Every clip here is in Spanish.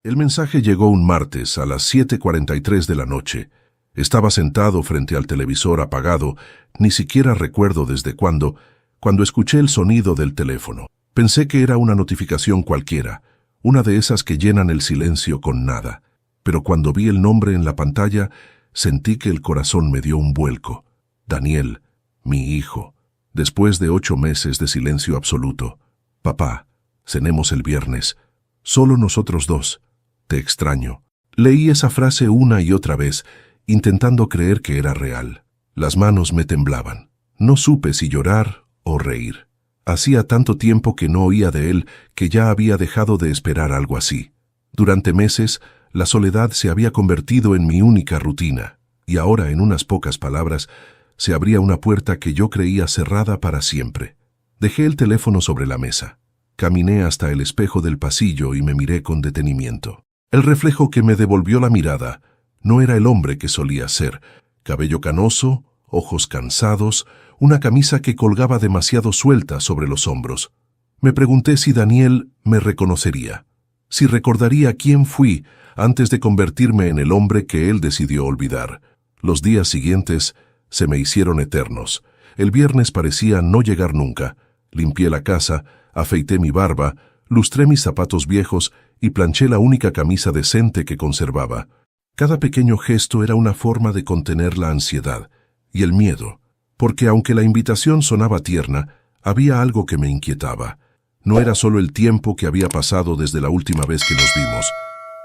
El mensaje llegó un martes a las 7:43 de la noche. Estaba sentado frente al televisor apagado, ni siquiera recuerdo desde cuándo, cuando escuché el sonido del teléfono. Pensé que era una notificación cualquiera, una de esas que llenan el silencio con nada. Pero cuando vi el nombre en la pantalla, sentí que el corazón me dio un vuelco. Daniel, mi hijo. Después de 8 meses de silencio absoluto. Papá, cenemos el viernes. Solo nosotros dos. Te extraño. Leí esa frase una y otra vez, intentando creer que era real. Las manos me temblaban. No supe si llorar o reír. Hacía tanto tiempo que no oía de él que ya había dejado de esperar algo así. Durante meses, la soledad se había convertido en mi única rutina, y ahora, en unas pocas palabras, se abría una puerta que yo creía cerrada para siempre. Dejé el teléfono sobre la mesa. Caminé hasta el espejo del pasillo y me miré con detenimiento. El reflejo que me devolvió la mirada no era el hombre que solía ser. Cabello canoso, ojos cansados, una camisa que colgaba demasiado suelta sobre los hombros. Me pregunté si Daniel me reconocería, si recordaría quién fui antes de convertirme en el hombre que él decidió olvidar. Los días siguientes se me hicieron eternos. El viernes parecía no llegar nunca. Limpié la casa, afeité mi barba, lustré mis zapatos viejos y planché la única camisa decente que conservaba. Cada pequeño gesto era una forma de contener la ansiedad y el miedo, porque aunque la invitación sonaba tierna, había algo que me inquietaba. No era solo el tiempo que había pasado desde la última vez que nos vimos,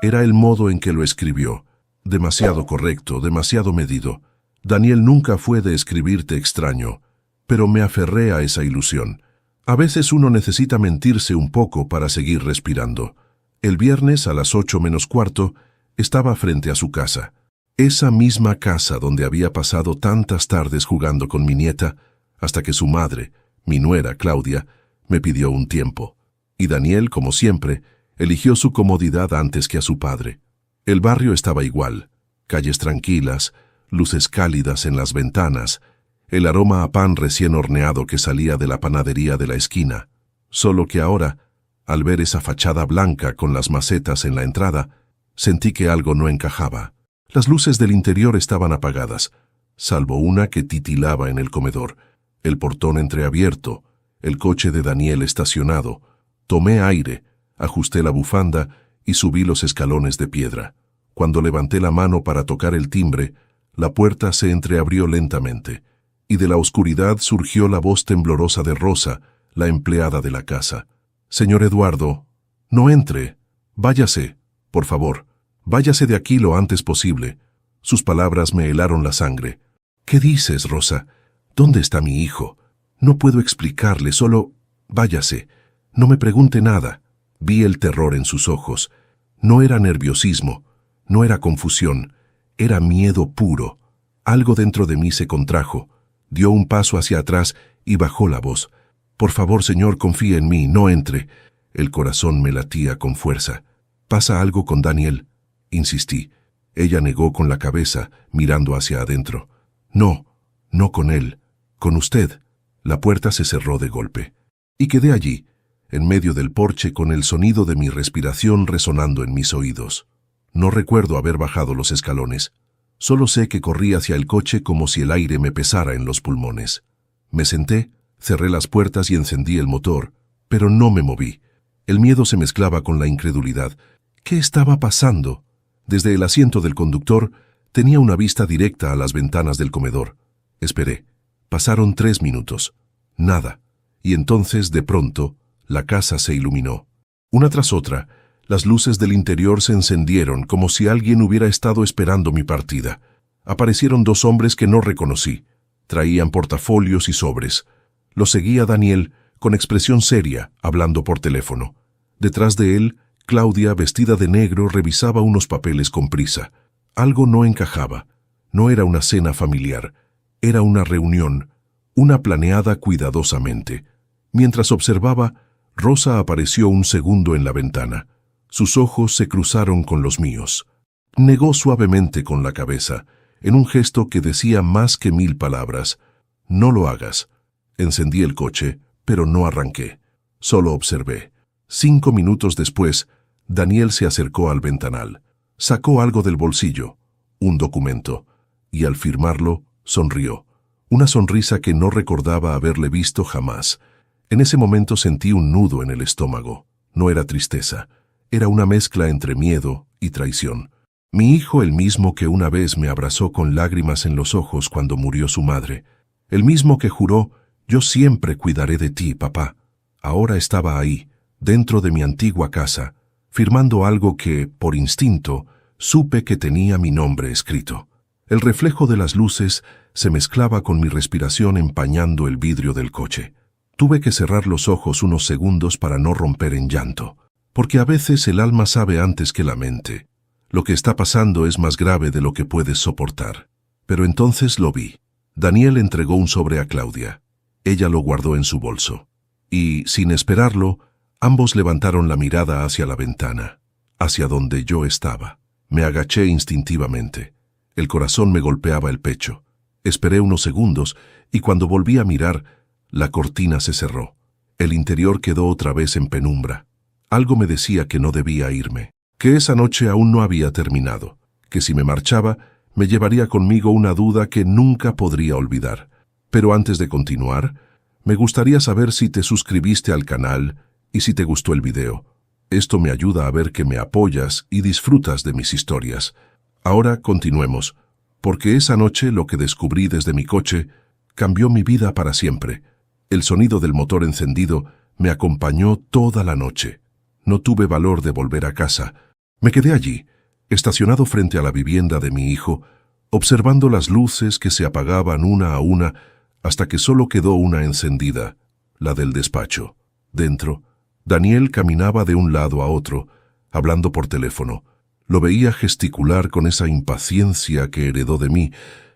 era el modo en que lo escribió. Demasiado correcto, demasiado medido. Daniel nunca fue de escribirte extraño, pero me aferré a esa ilusión. A veces uno necesita mentirse un poco para seguir respirando. El viernes a las 8:45 estaba frente a su casa. Esa misma casa donde había pasado tantas tardes jugando con mi nieta, hasta que su madre, mi nuera Claudia, me pidió un tiempo. Y Daniel, como siempre, eligió su comodidad antes que a su padre. El barrio estaba igual, calles tranquilas, luces cálidas en las ventanas, el aroma a pan recién horneado que salía de la panadería de la esquina. Solo que ahora, al ver esa fachada blanca con las macetas en la entrada, sentí que algo no encajaba. Las luces del interior estaban apagadas, salvo una que titilaba en el comedor, el portón entreabierto, el coche de Daniel estacionado. Tomé aire, ajusté la bufanda y subí los escalones de piedra. Cuando levanté la mano para tocar el timbre, la puerta se entreabrió lentamente, y de la oscuridad surgió la voz temblorosa de Rosa, la empleada de la casa. «Señor Eduardo, no entre. Váyase, por favor. Váyase de aquí lo antes posible». Sus palabras me helaron la sangre. «¿Qué dices, Rosa? ¿Dónde está mi hijo? No puedo explicarle, solo váyase. No me pregunte nada». Vi el terror en sus ojos. No era nerviosismo, no era confusión, era miedo puro. Algo dentro de mí se contrajo, dio un paso hacia atrás y bajó la voz. «Por favor, señor, confíe en mí, no entre». El corazón me latía con fuerza. «¿Pasa algo con Daniel?», insistí. Ella negó con la cabeza, mirando hacia adentro. «No, no con él, con usted». La puerta se cerró de golpe. Y quedé allí, en medio del porche, con el sonido de mi respiración resonando en mis oídos. No recuerdo haber bajado los escalones. Solo sé que corrí hacia el coche como si el aire me pesara en los pulmones. Me senté, cerré las puertas y encendí el motor, pero no me moví. El miedo se mezclaba con la incredulidad. ¿Qué estaba pasando? Desde el asiento del conductor tenía una vista directa a las ventanas del comedor. Esperé. Pasaron 3 minutos. Nada. Y entonces, de pronto, la casa se iluminó. Una tras otra, las luces del interior se encendieron como si alguien hubiera estado esperando mi partida. Aparecieron 2 hombres que no reconocí. Traían portafolios y sobres. Los seguía Daniel, con expresión seria, hablando por teléfono. Detrás de él, Claudia, vestida de negro, revisaba unos papeles con prisa. Algo no encajaba. No era una cena familiar. Era una reunión, una planeada cuidadosamente. Mientras observaba, Rosa apareció un segundo en la ventana. Sus ojos se cruzaron con los míos. Negó suavemente con la cabeza, en un gesto que decía más que 1000 palabras. «No lo hagas». Encendí el coche, pero no arranqué. Solo observé. 5 minutos después, Daniel se acercó al ventanal. Sacó algo del bolsillo, un documento, y al firmarlo, sonrió. Una sonrisa que no recordaba haberle visto jamás. En ese momento sentí un nudo en el estómago. No era tristeza, era una mezcla entre miedo y traición. Mi hijo, el mismo que una vez me abrazó con lágrimas en los ojos cuando murió su madre. El mismo que juró, yo siempre cuidaré de ti, papá. Ahora estaba ahí, dentro de mi antigua casa, firmando algo que, por instinto, supe que tenía mi nombre escrito. El reflejo de las luces se mezclaba con mi respiración empañando el vidrio del coche. Tuve que cerrar los ojos unos segundos para no romper en llanto, porque a veces el alma sabe antes que la mente. Lo que está pasando es más grave de lo que puedes soportar. Pero entonces lo vi. Daniel entregó un sobre a Claudia. Ella lo guardó en su bolso. Y, sin esperarlo, ambos levantaron la mirada hacia la ventana, hacia donde yo estaba. Me agaché instintivamente. El corazón me golpeaba el pecho. Esperé unos segundos y cuando volví a mirar, la cortina se cerró. El interior quedó otra vez en penumbra. Algo me decía que no debía irme, que esa noche aún no había terminado, que si me marchaba, me llevaría conmigo una duda que nunca podría olvidar. Pero antes de continuar, me gustaría saber si te suscribiste al canal y si te gustó el video. Esto me ayuda a ver que me apoyas y disfrutas de mis historias. Ahora continuemos, porque esa noche lo que descubrí desde mi coche cambió mi vida para siempre. El sonido del motor encendido me acompañó toda la noche. No tuve valor de volver a casa. Me quedé allí, estacionado frente a la vivienda de mi hijo, observando las luces que se apagaban una a una hasta que solo quedó una encendida, la del despacho. Dentro, Daniel caminaba de un lado a otro, hablando por teléfono. Lo veía gesticular con esa impaciencia que heredó de mí,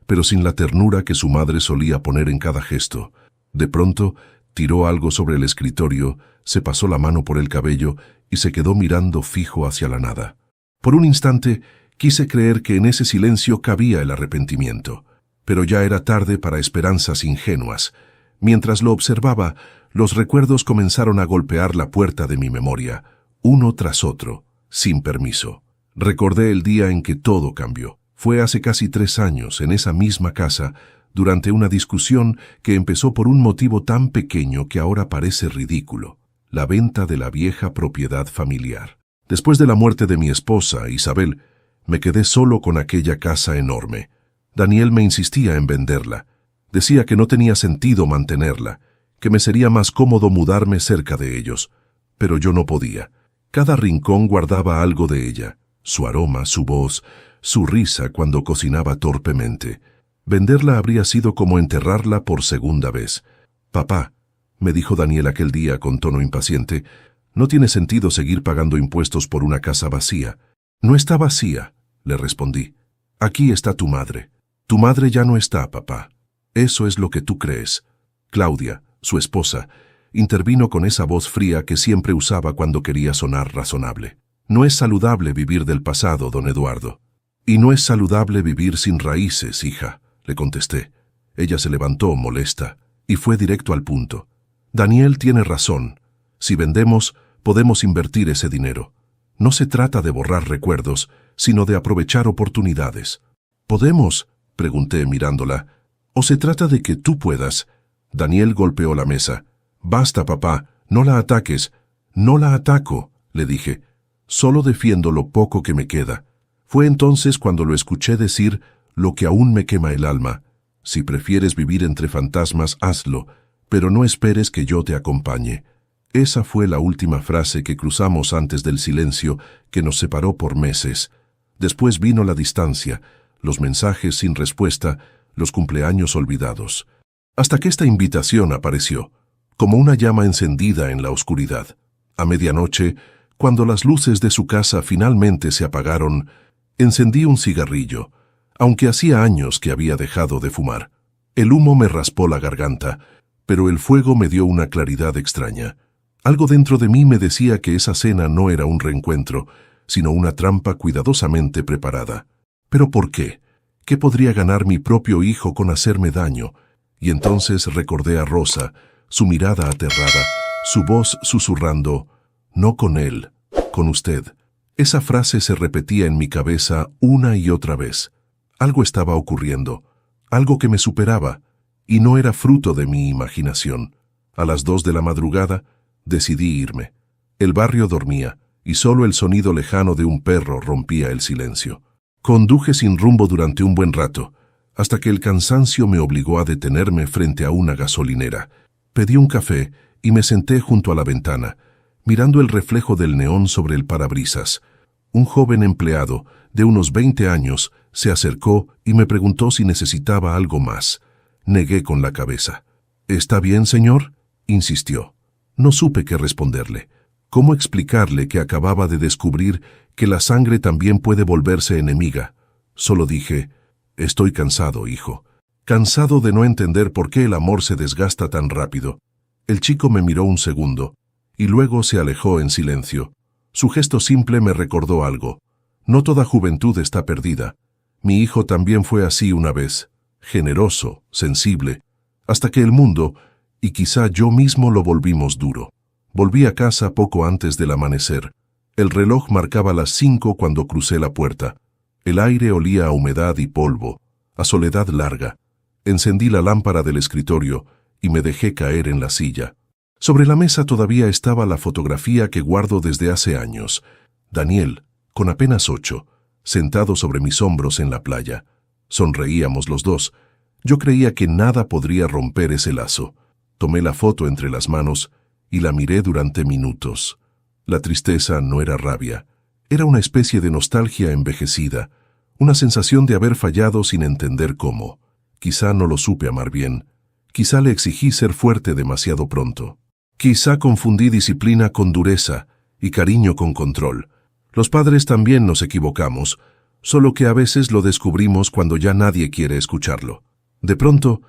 pero sin la ternura que su madre solía poner en cada gesto. De pronto, tiró algo sobre el escritorio, se pasó la mano por el cabello y se quedó mirando fijo hacia la nada. Por un instante, quise creer que en ese silencio cabía el arrepentimiento, pero ya era tarde para esperanzas ingenuas. Mientras lo observaba, los recuerdos comenzaron a golpear la puerta de mi memoria, uno tras otro, sin permiso. Recordé el día en que todo cambió. Fue hace casi 3 años, en esa misma casa, durante una discusión que empezó por un motivo tan pequeño que ahora parece ridículo: la venta de la vieja propiedad familiar. Después de la muerte de mi esposa, Isabel, me quedé solo con aquella casa enorme. Daniel me insistía en venderla. Decía que no tenía sentido mantenerla, que me sería más cómodo mudarme cerca de ellos. Pero yo no podía. Cada rincón guardaba algo de ella: su aroma, su voz, su risa cuando cocinaba torpemente. Venderla habría sido como enterrarla por segunda vez. «Papá», me dijo Daniel aquel día con tono impaciente, «no tiene sentido seguir pagando impuestos por una casa vacía». «No está vacía», le respondí. «Aquí está tu madre». «Tu madre ya no está, papá. Eso es lo que tú crees». Claudia, su esposa, intervino con esa voz fría que siempre usaba cuando quería sonar razonable. «No es saludable vivir del pasado, don Eduardo». «Y no es saludable vivir sin raíces, hija», le contesté. Ella se levantó molesta y fue directo al punto. «Daniel tiene razón. Si vendemos, podemos invertir ese dinero. No se trata de borrar recuerdos, sino de aprovechar oportunidades». «¿Podemos?», pregunté mirándola. «¿O se trata de que tú puedas?». Daniel golpeó la mesa. «Basta, papá, no la ataques». «No la ataco», le dije. «Solo defiendo lo poco que me queda». Fue entonces cuando lo escuché decir lo que aún me quema el alma: «Si prefieres vivir entre fantasmas, hazlo, pero no esperes que yo te acompañe». Esa fue la última frase que cruzamos antes del silencio que nos separó por meses. Después vino la distancia, los mensajes sin respuesta, los cumpleaños olvidados. Hasta que esta invitación apareció, como una llama encendida en la oscuridad. A medianoche, cuando las luces de su casa finalmente se apagaron, encendí un cigarrillo, aunque hacía años que había dejado de fumar. El humo me raspó la garganta, pero el fuego me dio una claridad extraña. Algo dentro de mí me decía que esa cena no era un reencuentro, sino una trampa cuidadosamente preparada. ¿Pero por qué? ¿Qué podría ganar mi propio hijo con hacerme daño? Y entonces recordé a Rosa, su mirada aterrada, su voz susurrando: «No con él, con usted». Esa frase se repetía en mi cabeza una y otra vez. Algo estaba ocurriendo, algo que me superaba, y no era fruto de mi imaginación. A las 2 de la madrugada decidí irme. El barrio dormía, y solo el sonido lejano de un perro rompía el silencio. Conduje sin rumbo durante un buen rato, hasta que el cansancio me obligó a detenerme frente a una gasolinera. Pedí un café y me senté junto a la ventana, mirando el reflejo del neón sobre el parabrisas. Un joven empleado, de unos 20 años, se acercó y me preguntó si necesitaba algo más. Negué con la cabeza. «¿Está bien, señor?», insistió. No supe qué responderle. ¿Cómo explicarle que acababa de descubrir que la sangre también puede volverse enemiga? Solo dije: «Estoy cansado, hijo. Cansado de no entender por qué el amor se desgasta tan rápido». El chico me miró un segundo, y luego se alejó en silencio. Su gesto simple me recordó algo. No toda juventud está perdida. Mi hijo también fue así una vez, generoso, sensible, hasta que el mundo, y quizá yo mismo, lo volvimos duro. Volví a casa poco antes del amanecer. El reloj marcaba las 5 cuando crucé la puerta. El aire olía a humedad y polvo, a soledad larga. Encendí la lámpara del escritorio y me dejé caer en la silla. Sobre la mesa todavía estaba la fotografía que guardo desde hace años. Daniel, con apenas 8, sentado sobre mis hombros en la playa. Sonreíamos los dos. Yo creía que nada podría romper ese lazo. Tomé la foto entre las manos y la miré durante minutos. La tristeza no era rabia. Era una especie de nostalgia envejecida, una sensación de haber fallado sin entender cómo. Quizá no lo supe amar bien. Quizá le exigí ser fuerte demasiado pronto. Quizá confundí disciplina con dureza y cariño con control. Los padres también nos equivocamos, solo que a veces lo descubrimos cuando ya nadie quiere escucharlo. De pronto,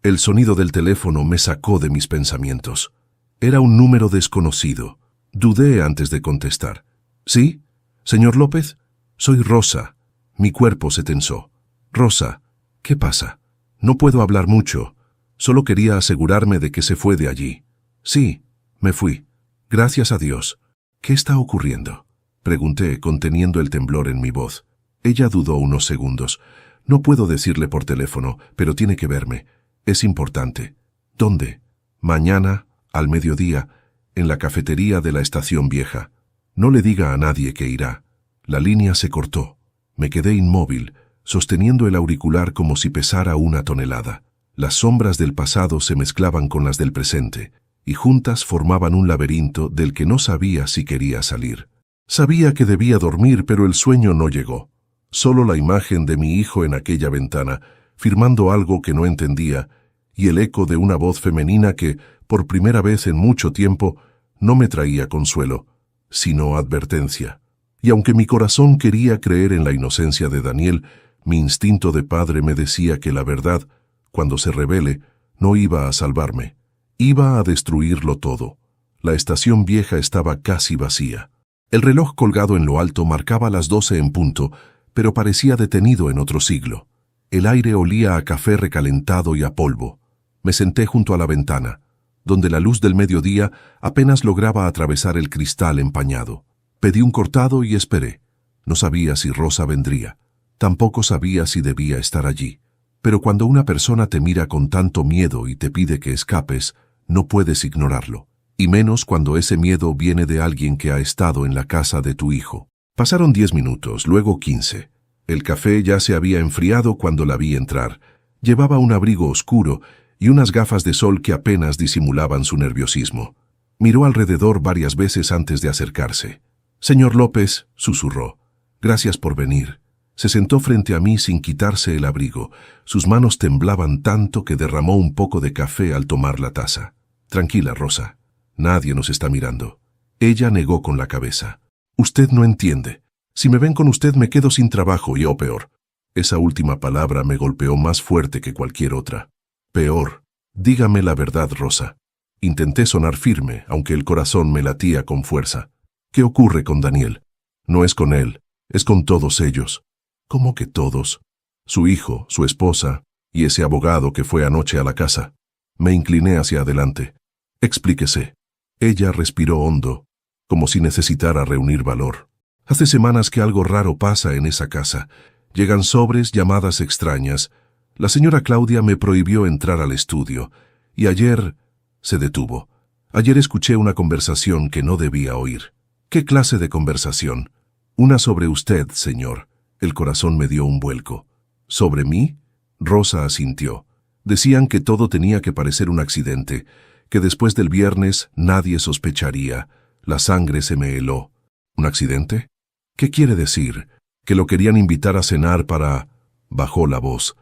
el sonido del teléfono me sacó de mis pensamientos. Era un número desconocido. Dudé antes de contestar. «¿Sí? Señor López? Soy Rosa». Mi cuerpo se tensó. «Rosa, ¿qué pasa? No puedo hablar mucho. Solo quería asegurarme de que se fue de allí». «Sí, me fui. Gracias a Dios». «¿Qué está ocurriendo?», pregunté, conteniendo el temblor en mi voz. Ella dudó unos segundos. «No puedo decirle por teléfono, pero tiene que verme. Es importante». «¿Dónde?» «Mañana, al mediodía, en la cafetería de la estación vieja. No le diga a nadie que irá». La línea se cortó. Me quedé inmóvil, sosteniendo el auricular como si pesara 1 tonelada. Las sombras del pasado se mezclaban con las del presente, y juntas formaban un laberinto del que no sabía si quería salir. Sabía que debía dormir, pero el sueño no llegó. Solo la imagen de mi hijo en aquella ventana, firmando algo que no entendía, y el eco de una voz femenina que, por primera vez en mucho tiempo, no me traía consuelo, sino advertencia. Y aunque mi corazón quería creer en la inocencia de Daniel, mi instinto de padre me decía que la verdad, cuando se revele, no iba a salvarme. Iba a destruirlo todo. La estación vieja estaba casi vacía. El reloj colgado en lo alto marcaba las 12 en punto, pero parecía detenido en otro siglo. El aire olía a café recalentado y a polvo. Me senté junto a la ventana, donde la luz del mediodía apenas lograba atravesar el cristal empañado. Pedí un cortado y esperé. No sabía si Rosa vendría. Tampoco sabía si debía estar allí. Pero cuando una persona te mira con tanto miedo y te pide que escapes, no puedes ignorarlo. Y menos cuando ese miedo viene de alguien que ha estado en la casa de tu hijo. Pasaron 10 minutos, luego 15. El café ya se había enfriado cuando la vi entrar. Llevaba un abrigo oscuro y unas gafas de sol que apenas disimulaban su nerviosismo. Miró alrededor varias veces antes de acercarse. «Señor López», susurró, «gracias por venir». Se sentó frente a mí sin quitarse el abrigo. Sus manos temblaban tanto que derramó un poco de café al tomar la taza. «Tranquila, Rosa. Nadie nos está mirando». Ella negó con la cabeza. «Usted no entiende. Si me ven con usted me quedo sin trabajo y o peor». Esa última palabra me golpeó más fuerte que cualquier otra. «Peor. Dígame la verdad, Rosa». Intenté sonar firme, aunque el corazón me latía con fuerza. «¿Qué ocurre con Daniel?» «No es con él, es con todos ellos». «¿Cómo que todos?» «Su hijo, su esposa y ese abogado que fue anoche a la casa». Me incliné hacia adelante. «Explíquese». Ella respiró hondo, como si necesitara reunir valor. Hace semanas que algo raro pasa en esa casa. Llegan sobres, llamadas extrañas. La señora Claudia me prohibió entrar al estudio. Y ayer se detuvo. Ayer escuché una conversación que no debía oír. ¿Qué clase de conversación? Una sobre usted, señor. El corazón me dio un vuelco. ¿Sobre mí? Rosa asintió. Decían que todo tenía que parecer un accidente, que después del viernes nadie sospecharía. La sangre se me heló. ¿Un accidente? ¿Qué quiere decir? ¿Que lo querían invitar a cenar para...? Bajó la voz.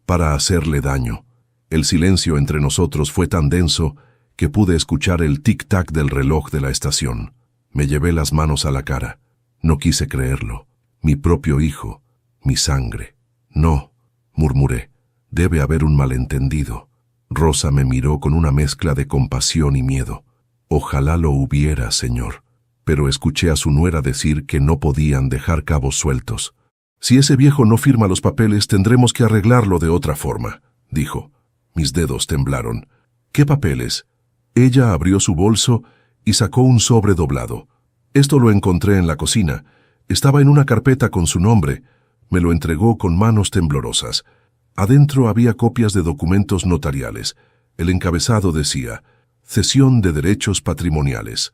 Para hacerle daño. El silencio entre nosotros fue tan denso que pude escuchar el tic-tac del reloj de la estación. Me llevé las manos a la cara. No quise creerlo. Mi propio hijo. Mi sangre. No, murmuré. Debe haber un malentendido. Rosa me miró con una mezcla de compasión y miedo. Ojalá lo hubiera, señor. Pero escuché a su nuera decir que no podían dejar cabos sueltos. Si ese viejo no firma los papeles, tendremos que arreglarlo de otra forma, dijo. Mis dedos temblaron. ¿Qué papeles? Ella abrió su bolso y sacó un sobre doblado. Esto lo encontré en la cocina. Estaba en una carpeta con su nombre. Me lo entregó con manos temblorosas. Adentro había copias de documentos notariales. El encabezado decía, cesión de derechos patrimoniales.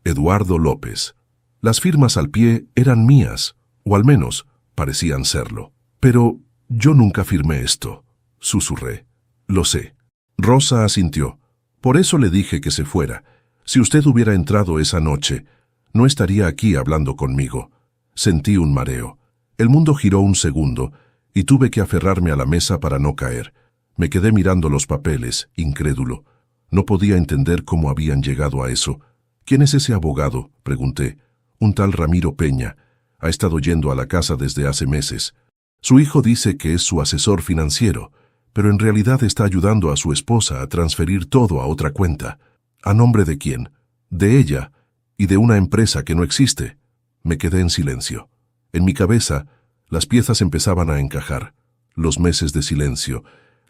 Eduardo López. Las firmas al pie eran mías, o al menos parecían serlo. Pero yo nunca firmé esto, susurré. Lo sé. Rosa asintió. Por eso le dije que se fuera. Si usted hubiera entrado esa noche, no estaría aquí hablando conmigo. Sentí un mareo. El mundo giró un segundo y tuve que aferrarme a la mesa para no caer. Me quedé mirando los papeles, incrédulo. No podía entender cómo habían llegado a eso. ¿Quién es ese abogado?, pregunté. Un tal Ramiro Peña. Ha estado yendo a la casa desde hace meses. Su hijo dice que es su asesor financiero, pero en realidad está ayudando a su esposa a transferir todo a otra cuenta. ¿A nombre de quién? De ella y de una empresa que no existe. Me quedé en silencio. En mi cabeza, las piezas empezaban a encajar. Los meses de silencio,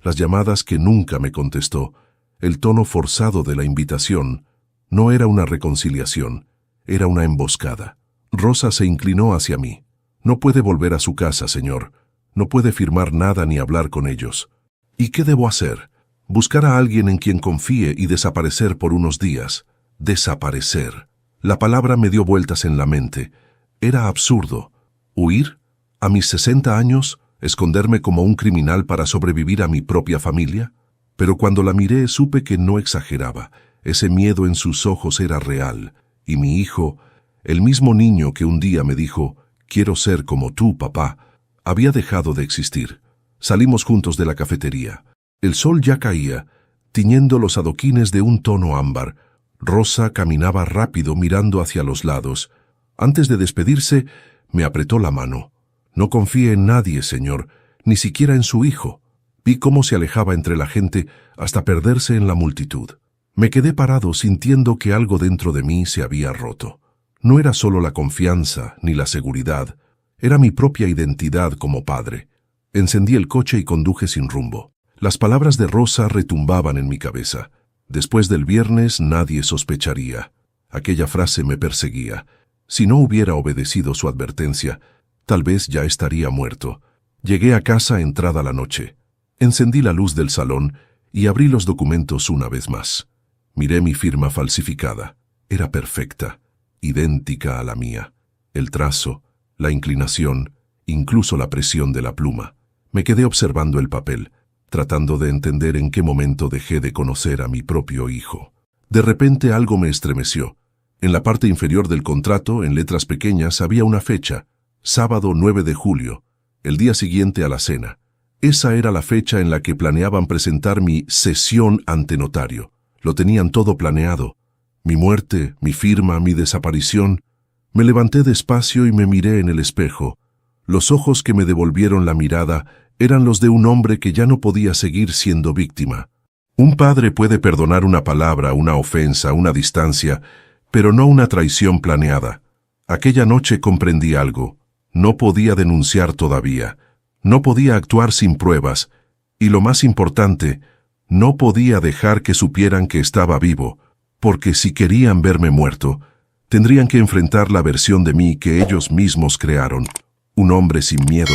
las llamadas que nunca me contestó, el tono forzado de la invitación. No era una reconciliación, era una emboscada. Rosa se inclinó hacia mí. No puede volver a su casa, señor. No puede firmar nada ni hablar con ellos. ¿Y qué debo hacer? Buscar a alguien en quien confíe y desaparecer por unos días. Desaparecer. La palabra me dio vueltas en la mente. Era absurdo. ¿Huir? ¿A mis 60 años? ¿Esconderme como un criminal para sobrevivir a mi propia familia? Pero cuando la miré supe que no exageraba. Ese miedo en sus ojos era real. Y mi hijo, el mismo niño que un día me dijo, «Quiero ser como tú, papá», había dejado de existir. Salimos juntos de la cafetería. El sol ya caía, tiñendo los adoquines de un tono ámbar. Rosa caminaba rápido mirando hacia los lados. Antes de despedirse, me apretó la mano. «No confíe en nadie, señor, ni siquiera en su hijo». Vi cómo se alejaba entre la gente hasta perderse en la multitud. Me quedé parado sintiendo que algo dentro de mí se había roto. No era solo la confianza ni la seguridad, era mi propia identidad como padre. Encendí el coche y conduje sin rumbo. Las palabras de Rosa retumbaban en mi cabeza. Después del viernes nadie sospecharía. Aquella frase me perseguía. Si no hubiera obedecido su advertencia, tal vez ya estaría muerto. Llegué a casa entrada la noche. Encendí la luz del salón y abrí los documentos una vez más. Miré mi firma falsificada. Era perfecta, idéntica a la mía. El trazo, la inclinación, incluso la presión de la pluma. Me quedé observando el papel, tratando de entender en qué momento dejé de conocer a mi propio hijo. De repente algo me estremeció. En la parte inferior del contrato, en letras pequeñas, había una fecha, sábado 9 de julio, el día siguiente a la cena. Esa era la fecha en la que planeaban presentar mi cesión ante notario. Lo tenían todo planeado. Mi muerte, mi firma, mi desaparición. Me levanté despacio y me miré en el espejo. Los ojos que me devolvieron la mirada eran los de un hombre que ya no podía seguir siendo víctima. Un padre puede perdonar una palabra, una ofensa, una distancia, pero no una traición planeada. Aquella noche comprendí algo. No podía denunciar todavía. No podía actuar sin pruebas. Y lo más importante, no podía dejar que supieran que estaba vivo, porque si querían verme muerto, Tendrían que enfrentar la versión de mí que ellos mismos crearon. Un hombre sin miedo,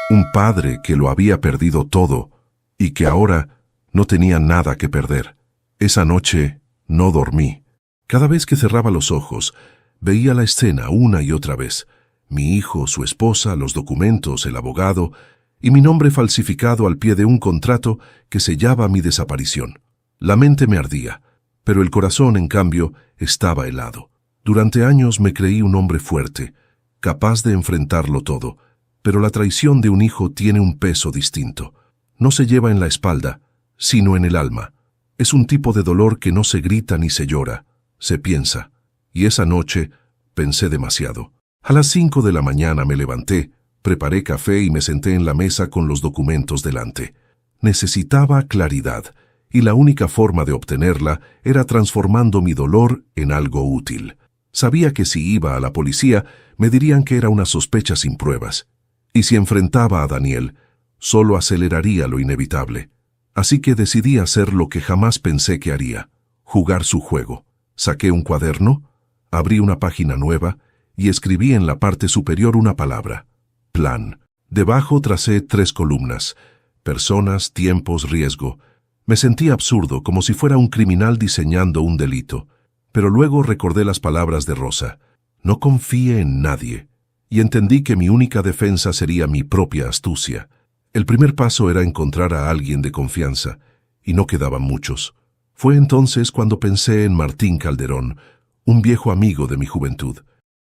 un padre que lo había perdido todo y que ahora no tenía nada que perder. Esa noche no dormí. Cada vez que cerraba los ojos, veía la escena una y otra vez. Mi hijo, su esposa, los documentos, el abogado y mi nombre falsificado al pie de un contrato que sellaba mi desaparición. La mente me ardía, pero el corazón, en cambio, estaba helado. Durante años me creí un hombre fuerte, capaz de enfrentarlo todo, pero la traición de un hijo tiene un peso distinto. No se lleva en la espalda, sino en el alma. Es un tipo de dolor que no se grita ni se llora, se piensa. Y esa noche pensé demasiado. A las 5 de la mañana me levanté, preparé café y me senté en la mesa con los documentos delante. Necesitaba claridad, y la única forma de obtenerla era transformando mi dolor en algo útil. Sabía que si iba a la policía, me dirían que era una sospecha sin pruebas. Y si enfrentaba a Daniel, solo aceleraría lo inevitable. Así que decidí hacer lo que jamás pensé que haría, jugar su juego. Saqué un cuaderno, abrí una página nueva y escribí en la parte superior una palabra: plan. Debajo tracé 3 columnas: personas, tiempos, riesgo. Me sentí absurdo, como si fuera un criminal diseñando un delito. Pero luego recordé las palabras de Rosa: no confíe en nadie. Y entendí que mi única defensa sería mi propia astucia. El primer paso era encontrar a alguien de confianza, y no quedaban muchos. Fue entonces cuando pensé en Martín Calderón, un viejo amigo de mi juventud.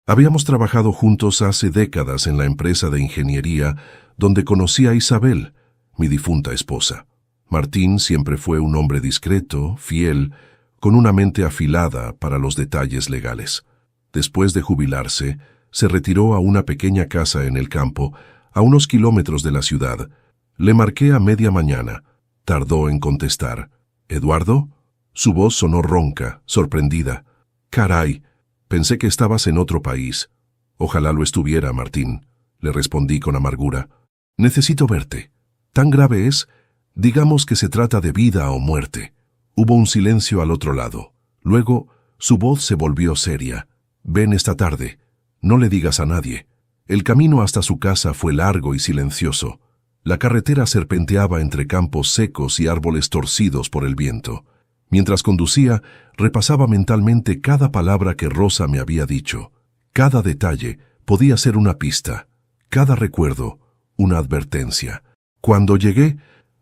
Habíamos trabajado juntos hace décadas en la empresa de ingeniería donde conocí a Isabel, mi difunta esposa. Martín siempre fue un hombre discreto, fiel, con una mente afilada para los detalles legales. Después de jubilarse, se retiró a una pequeña casa en el campo, a unos kilómetros de la ciudad. Le marqué a media mañana. Tardó en contestar. ¿Eduardo? Su voz sonó ronca, sorprendida. Caray, pensé que estabas en otro país. Ojalá lo estuviera, Martín, le respondí con amargura. Necesito verte. ¿Tan grave es? Digamos que se trata de vida o muerte. Hubo un silencio al otro lado. Luego, su voz se volvió seria. Ven esta tarde. No le digas a nadie. El camino hasta su casa fue largo y silencioso. La carretera serpenteaba entre campos secos y árboles torcidos por el viento. Mientras conducía, repasaba mentalmente cada palabra que Rosa me había dicho. Cada detalle podía ser una pista. Cada recuerdo, una advertencia. Cuando llegué,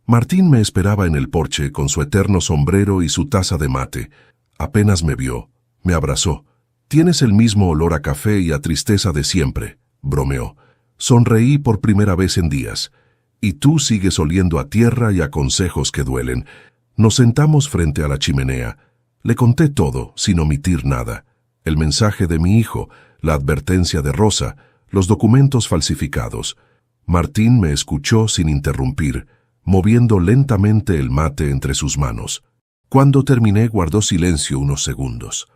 Martín me esperaba en el porche con su eterno sombrero y su taza de mate. Apenas me vio, me abrazó. «Tienes el mismo olor a café y a tristeza de siempre», bromeó. Sonreí por primera vez en días. «Y tú sigues oliendo a tierra y a consejos que duelen». Nos sentamos frente a la chimenea. Le conté todo, sin omitir nada. El mensaje de mi hijo, la advertencia de Rosa, los documentos falsificados. Martín me escuchó sin interrumpir, moviendo lentamente el mate entre sus manos. Cuando terminé, guardó silencio unos segundos.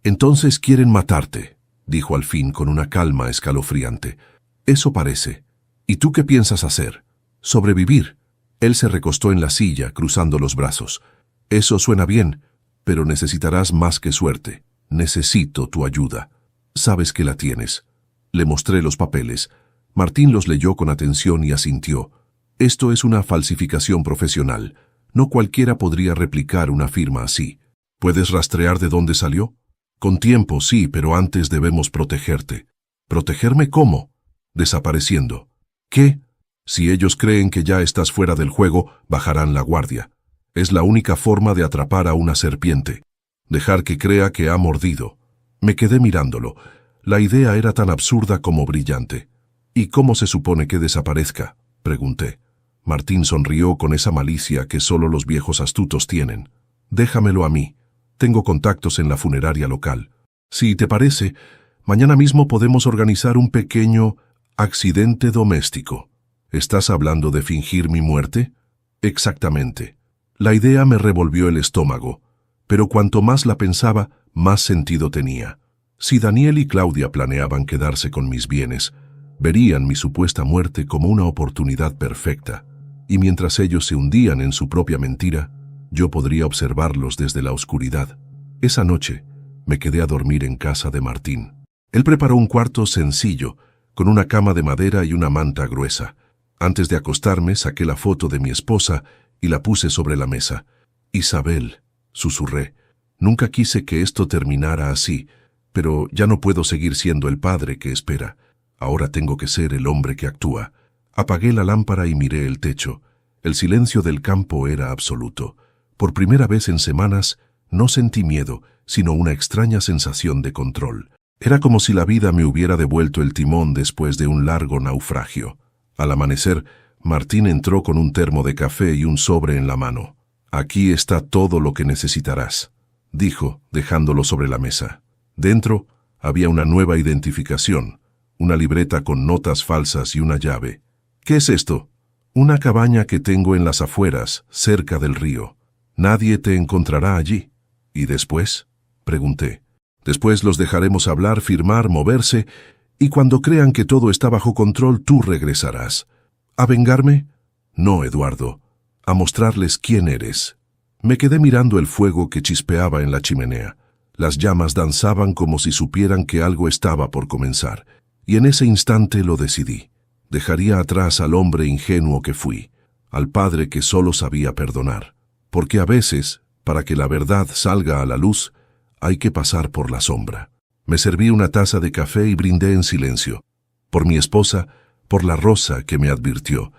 «Entonces quieren matarte», dijo al fin con una calma escalofriante. «Eso parece. ¿Y tú qué piensas hacer? ¿Sobrevivir?» Él se recostó en la silla, cruzando los brazos. «Eso suena bien, pero necesitarás más que suerte. Necesito tu ayuda. Sabes que la tienes». Le mostré los papeles. Martín los leyó con atención y asintió. «Esto es una falsificación profesional. No cualquiera podría replicar una firma así. ¿Puedes rastrear de dónde salió?» «Con tiempo, sí, pero antes debemos protegerte». «¿Protegerme cómo?» «Desapareciendo». «¿Qué?» «Si ellos creen que ya estás fuera del juego, bajarán la guardia. Es la única forma de atrapar a una serpiente. Dejar que crea que ha mordido». Me quedé mirándolo. La idea era tan absurda como brillante. «¿Y cómo se supone que desaparezca?», pregunté. Martín sonrió con esa malicia que solo los viejos astutos tienen. «Déjamelo a mí. Tengo contactos en la funeraria local. Si te parece, mañana mismo podemos organizar un pequeño accidente doméstico». «¿Estás hablando de fingir mi muerte?» «Exactamente». La idea me revolvió el estómago, pero cuanto más la pensaba, más sentido tenía. Si Daniel y Claudia planeaban quedarse con mis bienes, verían mi supuesta muerte como una oportunidad perfecta, y mientras ellos se hundían en su propia mentira, yo podría observarlos desde la oscuridad. Esa noche, Me quedé a dormir en casa de Martín. Él preparó un cuarto sencillo, con una cama de madera y una manta gruesa. Antes de acostarme, saqué la foto de mi esposa y la puse sobre la mesa. «Isabel», susurré, «nunca quise que esto terminara así, pero ya no puedo seguir siendo el padre que espera. Ahora tengo que ser el hombre que actúa». Apagué la lámpara y miré el techo. El silencio del campo era absoluto. Por primera vez en semanas, no sentí miedo, sino una extraña sensación de control. Era como si la vida me hubiera devuelto el timón después de un largo naufragio. Al amanecer, Martín entró con un termo de café y un sobre en la mano. «Aquí está todo lo que necesitarás», dijo, dejándolo sobre la mesa. Dentro había una nueva identificación, una libreta con notas falsas y una llave. «¿Qué es esto?» «Una cabaña que tengo en las afueras, cerca del río. Nadie te encontrará allí». «¿Y después?», pregunté. «Después los dejaremos hablar, firmar, moverse, y cuando crean que todo está bajo control, tú regresarás». «¿A vengarme?» «No, Eduardo. A mostrarles quién eres». Me quedé mirando el fuego que chispeaba en la chimenea. Las llamas danzaban como si supieran que algo estaba por comenzar, y en ese instante lo decidí. Dejaría atrás al hombre ingenuo que fui, al padre que solo sabía perdonar. Porque a veces, para que la verdad salga a la luz, hay que pasar por la sombra. Me serví una taza de café y brindé en silencio. Por mi esposa, por la rosa que me advirtió,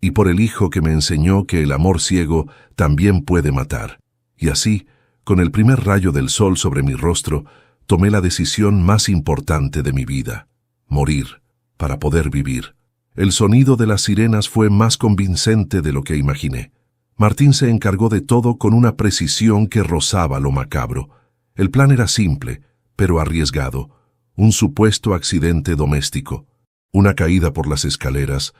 y por el hijo que me enseñó que el amor ciego también puede matar. Y así, con el primer rayo del sol sobre mi rostro, tomé la decisión más importante de mi vida: morir, para poder vivir. El sonido de las sirenas fue más convincente de lo que imaginé. Martín se encargó de todo con una precisión que rozaba lo macabro. El plan era simple, pero arriesgado. Un supuesto accidente doméstico, una caída por las escaleras,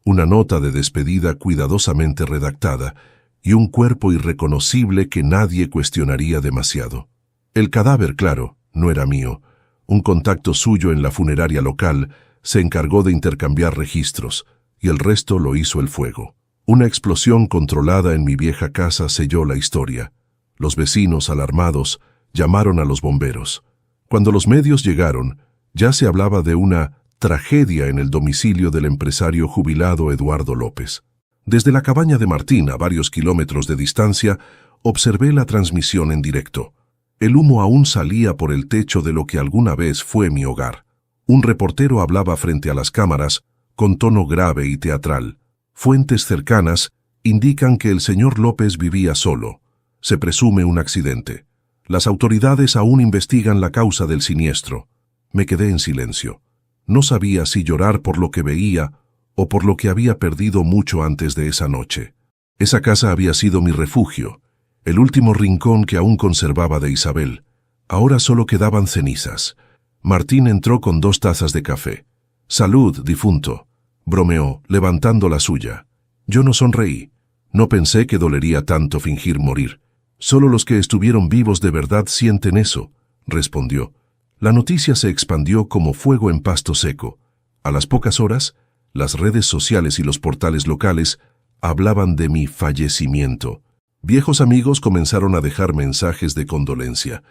una nota de despedida cuidadosamente redactada y un cuerpo irreconocible que nadie cuestionaría demasiado. El cadáver, claro, no era mío. Un contacto suyo en la funeraria local se encargó de intercambiar registros, y el resto lo hizo el fuego. Una explosión controlada en mi vieja casa selló la historia. Los vecinos, alarmados, llamaron a los bomberos. Cuando los medios llegaron, ya se hablaba de una tragedia en el domicilio del empresario jubilado Eduardo López. Desde la cabaña de Martín, a varios kilómetros de distancia, observé la transmisión en directo. El humo aún salía por el techo de lo que alguna vez fue mi hogar. Un reportero hablaba frente a las cámaras, con tono grave y teatral. Fuentes cercanas indican que el señor López vivía solo. Se presume un accidente. Las autoridades aún investigan la causa del siniestro. Me quedé en silencio. No sabía si llorar por lo que veía o por lo que había perdido mucho antes de esa noche. Esa casa había sido mi refugio, el último rincón que aún conservaba de Isabel. Ahora solo quedaban cenizas. Martín entró con 2 tazas de café. «Salud, difunto», bromeó, levantando la suya. Yo no sonreí. No pensé que dolería tanto fingir morir. «Solo los que estuvieron vivos de verdad sienten eso», respondió. La noticia se expandió como fuego en pasto seco. A las pocas horas, las redes sociales y los portales locales hablaban de mi fallecimiento. Viejos amigos comenzaron a dejar mensajes de condolencia.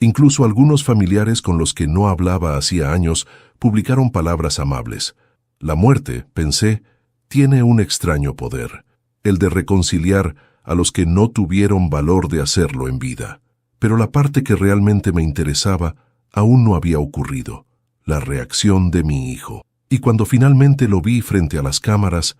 Incluso algunos familiares con los que no hablaba hacía años publicaron palabras amables. La muerte, pensé, tiene un extraño poder, el de reconciliar a los que no tuvieron valor de hacerlo en vida. Pero la parte que realmente me interesaba aún no había ocurrido, la reacción de mi hijo. Y cuando finalmente lo vi frente a las cámaras,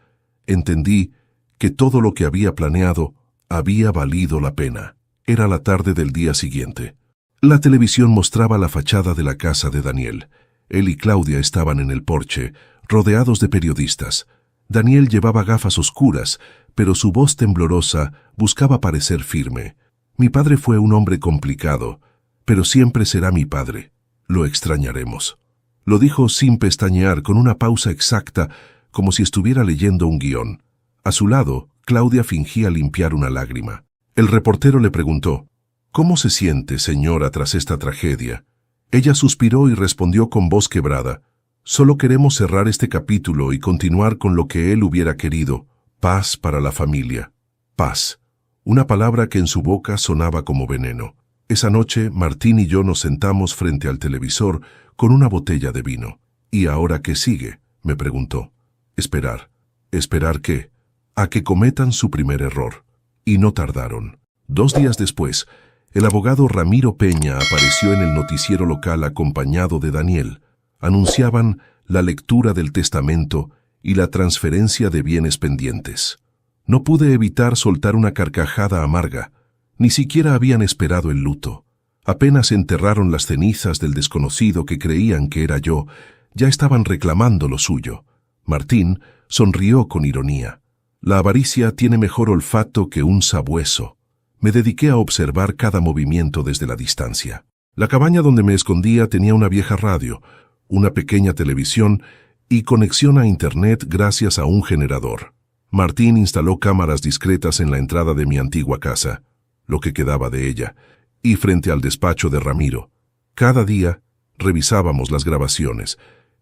entendí que todo lo que había planeado había valido la pena. Era la tarde del día siguiente. La televisión mostraba la fachada de la casa de Daniel. Él y Claudia estaban en el porche, rodeados de periodistas. Daniel llevaba gafas oscuras, pero su voz temblorosa buscaba parecer firme. Mi padre fue un hombre complicado, pero siempre será mi padre. Lo extrañaremos. Lo dijo sin pestañear, con una pausa exacta, como si estuviera leyendo un guión. A su lado, Claudia fingía limpiar una lágrima. El reportero le preguntó: «¿Cómo se siente, señora, tras esta tragedia?». Ella suspiró y respondió con voz quebrada: «Solo queremos cerrar este capítulo y continuar con lo que él hubiera querido. Paz para la familia». Paz. Una palabra que en su boca sonaba como veneno. Esa noche, Martín y yo nos sentamos frente al televisor con una botella de vino. ¿Y ahora qué sigue?, me preguntó. Esperar. ¿Esperar qué? A que cometan su primer error. Y no tardaron. 2 días después, el abogado Ramiro Peña apareció en el noticiero local acompañado de Daniel. Anunciaban la lectura del testamento y la transferencia de bienes pendientes. No pude evitar soltar una carcajada amarga. Ni siquiera habían esperado el luto. Apenas enterraron las cenizas del desconocido que creían que era yo, ya estaban reclamando lo suyo. Martín sonrió con ironía. La avaricia tiene mejor olfato que un sabueso. Me dediqué a observar cada movimiento desde la distancia. La cabaña donde me escondía tenía una vieja radio, una pequeña televisión y conexión a internet gracias a un generador. Martín instaló cámaras discretas en la entrada de mi antigua casa, lo que quedaba de ella, y frente al despacho de Ramiro. Cada día revisábamos las grabaciones.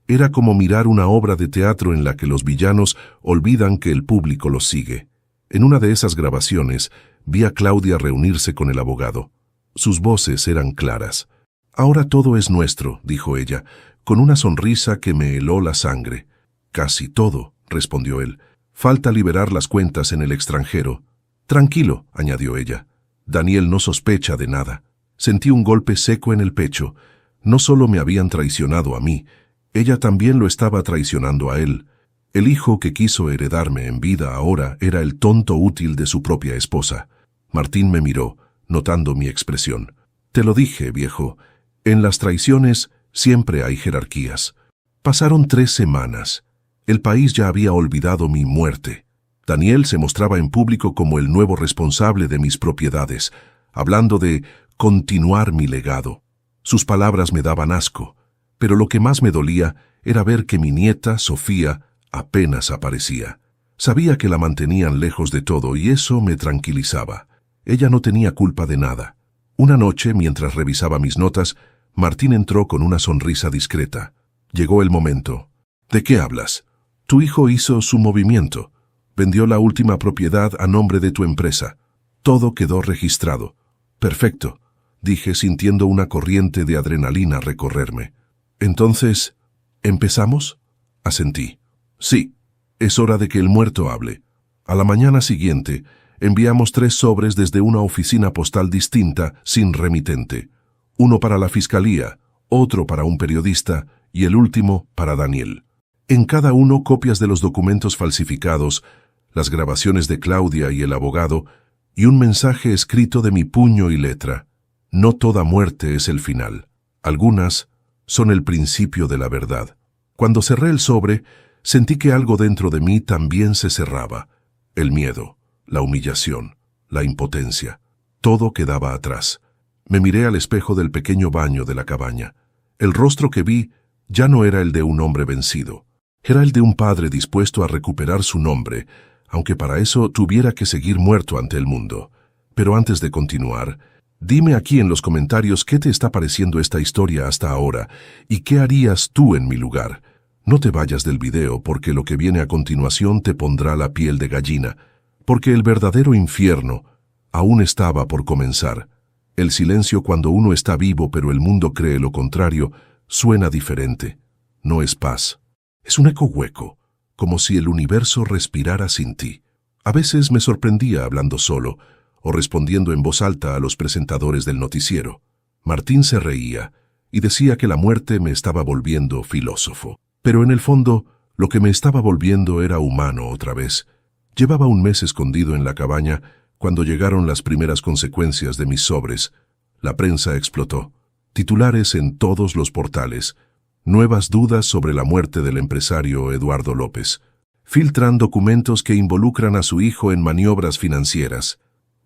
Era como mirar una obra de teatro en la que los villanos olvidan que el público los sigue. En una de esas grabaciones vi a Claudia reunirse con el abogado. Sus voces eran claras. «Ahora todo es nuestro», dijo ella, con una sonrisa que me heló la sangre. «Casi todo», respondió él. «Falta liberar las cuentas en el extranjero». «Tranquilo», añadió ella. «Daniel no sospecha de nada». Sentí un golpe seco en el pecho. No solo me habían traicionado a mí, ella también lo estaba traicionando a él. El hijo que quiso heredarme en vida ahora era el tonto útil de su propia esposa. Martín me miró, notando mi expresión. «Te lo dije, viejo. En las traiciones siempre hay jerarquías». Pasaron 3 semanas. El país ya había olvidado mi muerte. Daniel se mostraba en público como el nuevo responsable de mis propiedades, hablando de continuar mi legado. Sus palabras me daban asco, pero lo que más me dolía era ver que mi nieta, Sofía, apenas aparecía. Sabía que la mantenían lejos de todo y eso me tranquilizaba. Ella no tenía culpa de nada. Una noche, mientras revisaba mis notas, Martín entró con una sonrisa discreta. Llegó el momento. «¿De qué hablas? Tu hijo hizo su movimiento. Vendió la última propiedad a nombre de tu empresa. Todo quedó registrado». «Perfecto», dije sintiendo una corriente de adrenalina recorrerme. «Entonces, ¿empezamos?», asentí. «Sí, es hora de que el muerto hable». A la mañana siguiente, enviamos 3 sobres desde una oficina postal distinta, sin remitente. Uno para la fiscalía, otro para un periodista y el último para Daniel. En cada uno copias de los documentos falsificados, las grabaciones de Claudia y el abogado, y un mensaje escrito de mi puño y letra. No toda muerte es el final. Algunas son el principio de la verdad. Cuando cerré el sobre, sentí que algo dentro de mí también se cerraba. El miedo, la humillación, la impotencia. Todo quedaba atrás. Me miré al espejo del pequeño baño de la cabaña. El rostro que vi ya no era el de un hombre vencido. Era el de un padre dispuesto a recuperar su nombre, aunque para eso tuviera que seguir muerto ante el mundo. Pero antes de continuar, dime aquí en los comentarios qué te está pareciendo esta historia hasta ahora y qué harías tú en mi lugar. No te vayas del video porque lo que viene a continuación te pondrá la piel de gallina, porque el verdadero infierno aún estaba por comenzar. El silencio cuando uno está vivo pero el mundo cree lo contrario suena diferente. No es paz. Es un eco hueco, como si el universo respirara sin ti. A veces me sorprendía hablando solo o respondiendo en voz alta a los presentadores del noticiero. Martín se reía y decía que la muerte me estaba volviendo filósofo. Pero en el fondo, lo que me estaba volviendo era humano otra vez. Llevaba un mes escondido en la cabaña cuando llegaron las primeras consecuencias de mis sobres. La prensa explotó. Titulares en todos los portales. Nuevas dudas sobre la muerte del empresario Eduardo López. Filtran documentos que involucran a su hijo en maniobras financieras.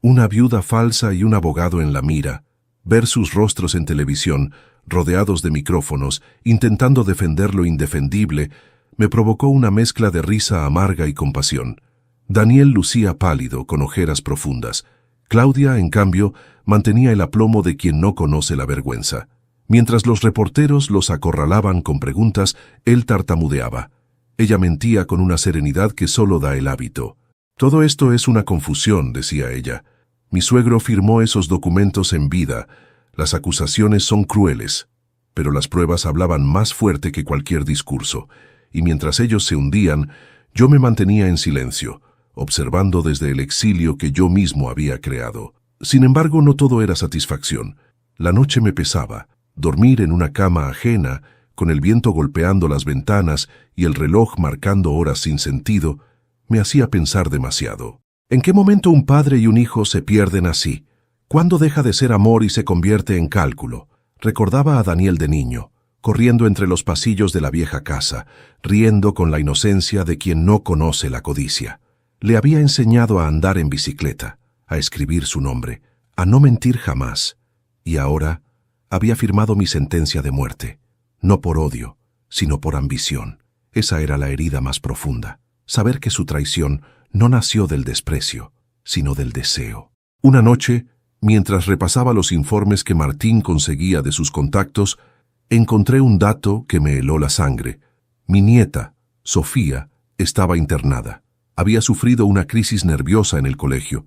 Una viuda falsa y un abogado en la mira. Ver sus rostros en televisión, rodeados de micrófonos, intentando defender lo indefendible, me provocó una mezcla de risa amarga y compasión. Daniel lucía pálido, con ojeras profundas. Claudia, en cambio, mantenía el aplomo de quien no conoce la vergüenza. Mientras los reporteros los acorralaban con preguntas, él tartamudeaba. Ella mentía con una serenidad que solo da el hábito. «Todo esto es una confusión», decía ella. Mi suegro firmó esos documentos en vida. Las acusaciones son crueles, pero las pruebas hablaban más fuerte que cualquier discurso, y mientras ellos se hundían, yo me mantenía en silencio, observando desde el exilio que yo mismo había creado. Sin embargo, no todo era satisfacción. La noche me pesaba. Dormir en una cama ajena, con el viento golpeando las ventanas y el reloj marcando horas sin sentido, me hacía pensar demasiado. ¿En qué momento un padre y un hijo se pierden así? ¿Cuándo deja de ser amor y se convierte en cálculo? Recordaba a Daniel de niño, corriendo entre los pasillos de la vieja casa, riendo con la inocencia de quien no conoce la codicia. Le había enseñado a andar en bicicleta, a escribir su nombre, a no mentir jamás, y ahora había firmado mi sentencia de muerte, no por odio, sino por ambición. Esa era la herida más profunda, saber que su traición no nació del desprecio, sino del deseo. Una noche, mientras repasaba los informes que Martín conseguía de sus contactos, encontré un dato que me heló la sangre. Mi nieta, Sofía, estaba internada. Había sufrido una crisis nerviosa en el colegio.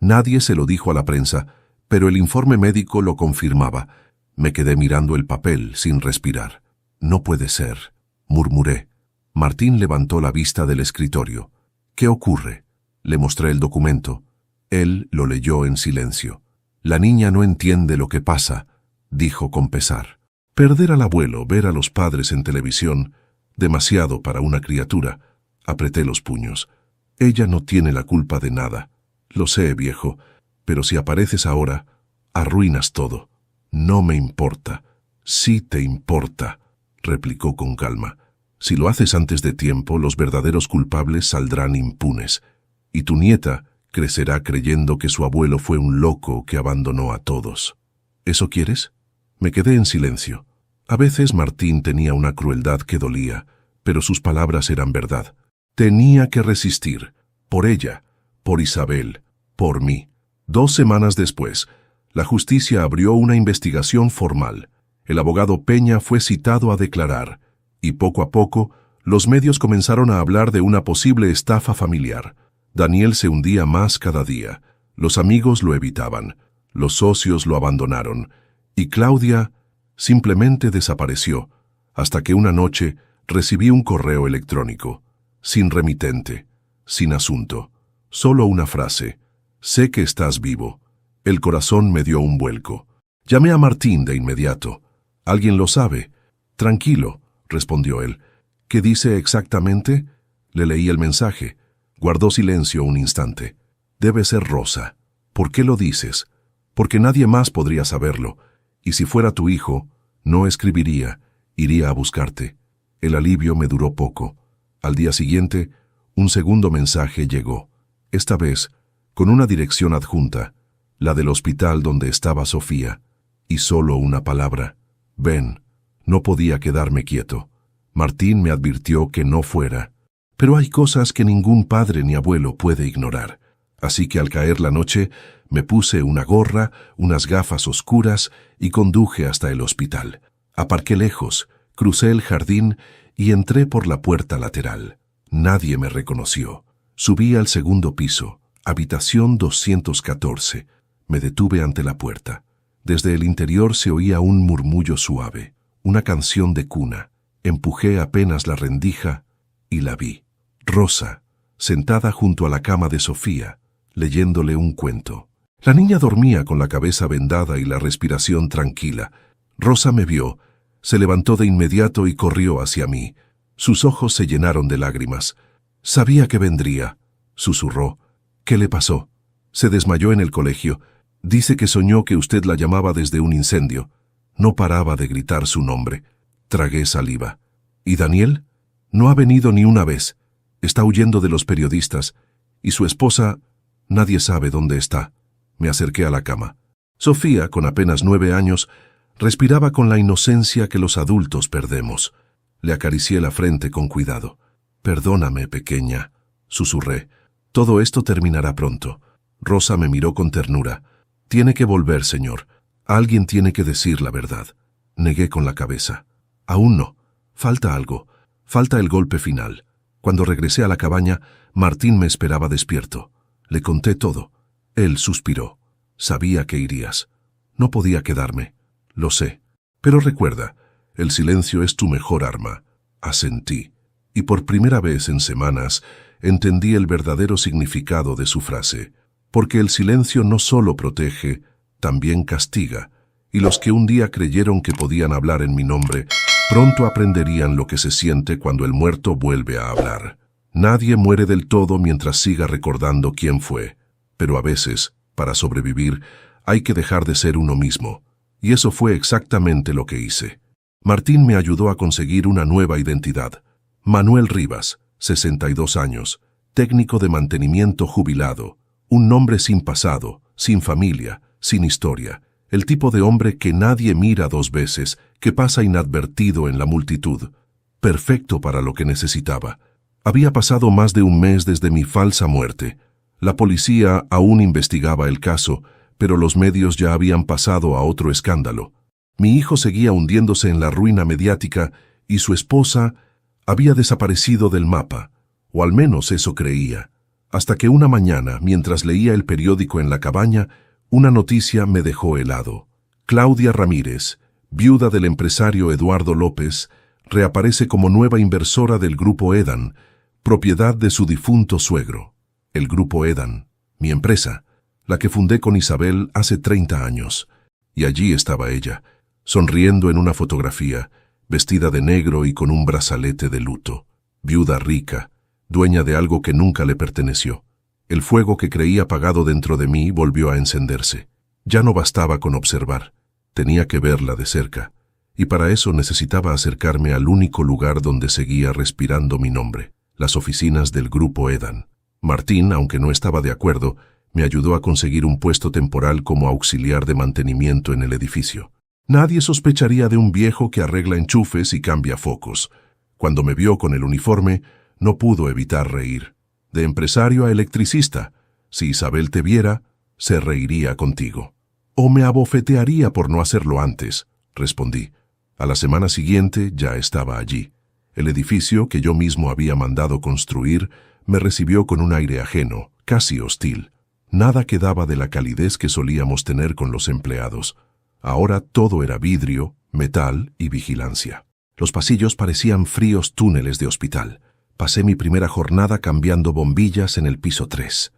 Nadie se lo dijo a la prensa, pero el informe médico lo confirmaba. Me quedé mirando el papel sin respirar. No puede ser, murmuré. Martín levantó la vista del escritorio. ¿Qué ocurre? Le mostré el documento. Él lo leyó en silencio. La niña no entiende lo que pasa, dijo con pesar. Perder al abuelo, ver a los padres en televisión, demasiado para una criatura. Apreté los puños. Ella no tiene la culpa de nada. Lo sé, viejo, pero si apareces ahora, arruinas todo. No me importa. Sí te importa, replicó con calma. Si lo haces antes de tiempo, los verdaderos culpables saldrán impunes, y tu nieta crecerá creyendo que su abuelo fue un loco que abandonó a todos. ¿Eso quieres? Me quedé en silencio. A veces Martín tenía una crueldad que dolía, pero sus palabras eran verdad. Tenía que resistir, por ella, por Isabel, por mí. 2 semanas después, la justicia abrió una investigación formal. El abogado Peña fue citado a declarar, y poco a poco, los medios comenzaron a hablar de una posible estafa familiar. Daniel se hundía más cada día. Los amigos lo evitaban, los socios lo abandonaron, y Claudia simplemente desapareció, hasta que una noche recibí un correo electrónico, sin remitente, sin asunto, solo una frase: sé que estás vivo. El corazón me dio un vuelco. Llamé a Martín de inmediato. ¿Alguien lo sabe? Tranquilo, respondió él. ¿Qué dice exactamente? Le leí el mensaje. Guardó silencio un instante. Debe ser Rosa. ¿Por qué lo dices? Porque nadie más podría saberlo. Y si fuera tu hijo, no escribiría, iría a buscarte. El alivio me duró poco. Al día siguiente, un segundo mensaje llegó. Esta vez, con una dirección adjunta, la del hospital donde estaba Sofía, y solo una palabra: ven. No podía quedarme quieto. Martín me advirtió que no fuera. Pero hay cosas que ningún padre ni abuelo puede ignorar. Así que al caer la noche, me puse una gorra, unas gafas oscuras y conduje hasta el hospital. Aparqué lejos, crucé el jardín y entré por la puerta lateral. Nadie me reconoció. Subí al segundo piso, habitación 214. Me detuve ante la puerta. Desde el interior se oía un murmullo suave, una canción de cuna. Empujé apenas la rendija y la vi. Rosa, sentada junto a la cama de Sofía, leyéndole un cuento. La niña dormía con la cabeza vendada y la respiración tranquila. Rosa me vio, se levantó de inmediato y corrió hacia mí. Sus ojos se llenaron de lágrimas. Sabía que vendría, susurró. ¿Qué le pasó? Se desmayó en el colegio. Dice que soñó que usted la llamaba desde un incendio. No paraba de gritar su nombre. Tragué saliva. ¿Y Daniel? No ha venido ni una vez. Está huyendo de los periodistas. Y su esposa, nadie sabe dónde está. Me acerqué a la cama. Sofía, con apenas 9 años, respiraba con la inocencia que los adultos perdemos. Le acaricié la frente con cuidado. Perdóname, pequeña, susurré. Todo esto terminará pronto. Rosa me miró con ternura. Tiene que volver, señor. Alguien tiene que decir la verdad. Negué con la cabeza. Aún no. Falta algo. Falta el golpe final. Cuando regresé a la cabaña, Martín me esperaba despierto. Le conté todo. Él suspiró. Sabía que irías. No podía quedarme. Lo sé. Pero recuerda, el silencio es tu mejor arma. Asentí. Y por primera vez en semanas entendí el verdadero significado de su frase. Porque el silencio no solo protege, también castiga. Y los que un día creyeron que podían hablar en mi nombre, pronto aprenderían lo que se siente cuando el muerto vuelve a hablar. Nadie muere del todo mientras siga recordando quién fue. Pero a veces, para sobrevivir, hay que dejar de ser uno mismo. Y eso fue exactamente lo que hice. Martín me ayudó a conseguir una nueva identidad. Manuel Rivas, 62 años, técnico de mantenimiento jubilado. Un nombre sin pasado, sin familia, sin historia. El tipo de hombre que nadie mira dos veces, que pasa inadvertido en la multitud. Perfecto para lo que necesitaba. Había pasado más de un mes desde mi falsa muerte. La policía aún investigaba el caso, pero los medios ya habían pasado a otro escándalo. Mi hijo seguía hundiéndose en la ruina mediática y su esposa había desaparecido del mapa, o al menos eso creía. Hasta que una mañana, mientras leía el periódico en la cabaña, una noticia me dejó helado. Claudia Ramírez, viuda del empresario Eduardo López, reaparece como nueva inversora del Grupo Edan, propiedad de su difunto suegro. El Grupo Edan, mi empresa, la que fundé con Isabel hace 30 años. Y allí estaba ella, sonriendo en una fotografía, vestida de negro y con un brazalete de luto. Viuda rica, dueña de algo que nunca le perteneció. El fuego que creí apagado dentro de mí volvió a encenderse. Ya no bastaba con observar, tenía que verla de cerca, y para eso necesitaba acercarme al único lugar donde seguía respirando mi nombre, las oficinas del Grupo Edan. Martín, aunque no estaba de acuerdo, me ayudó a conseguir un puesto temporal como auxiliar de mantenimiento en el edificio. Nadie sospecharía de un viejo que arregla enchufes y cambia focos. Cuando me vio con el uniforme, no pudo evitar reír. De empresario a electricista, si Isabel te viera, se reiría contigo. O me abofetearía por no hacerlo antes, respondí. A la semana siguiente ya estaba allí. El edificio que yo mismo había mandado construir me recibió con un aire ajeno, casi hostil. Nada quedaba de la calidez que solíamos tener con los empleados. Ahora todo era vidrio, metal y vigilancia. Los pasillos parecían fríos túneles de hospital. Pasé mi primera jornada cambiando bombillas en el piso 3.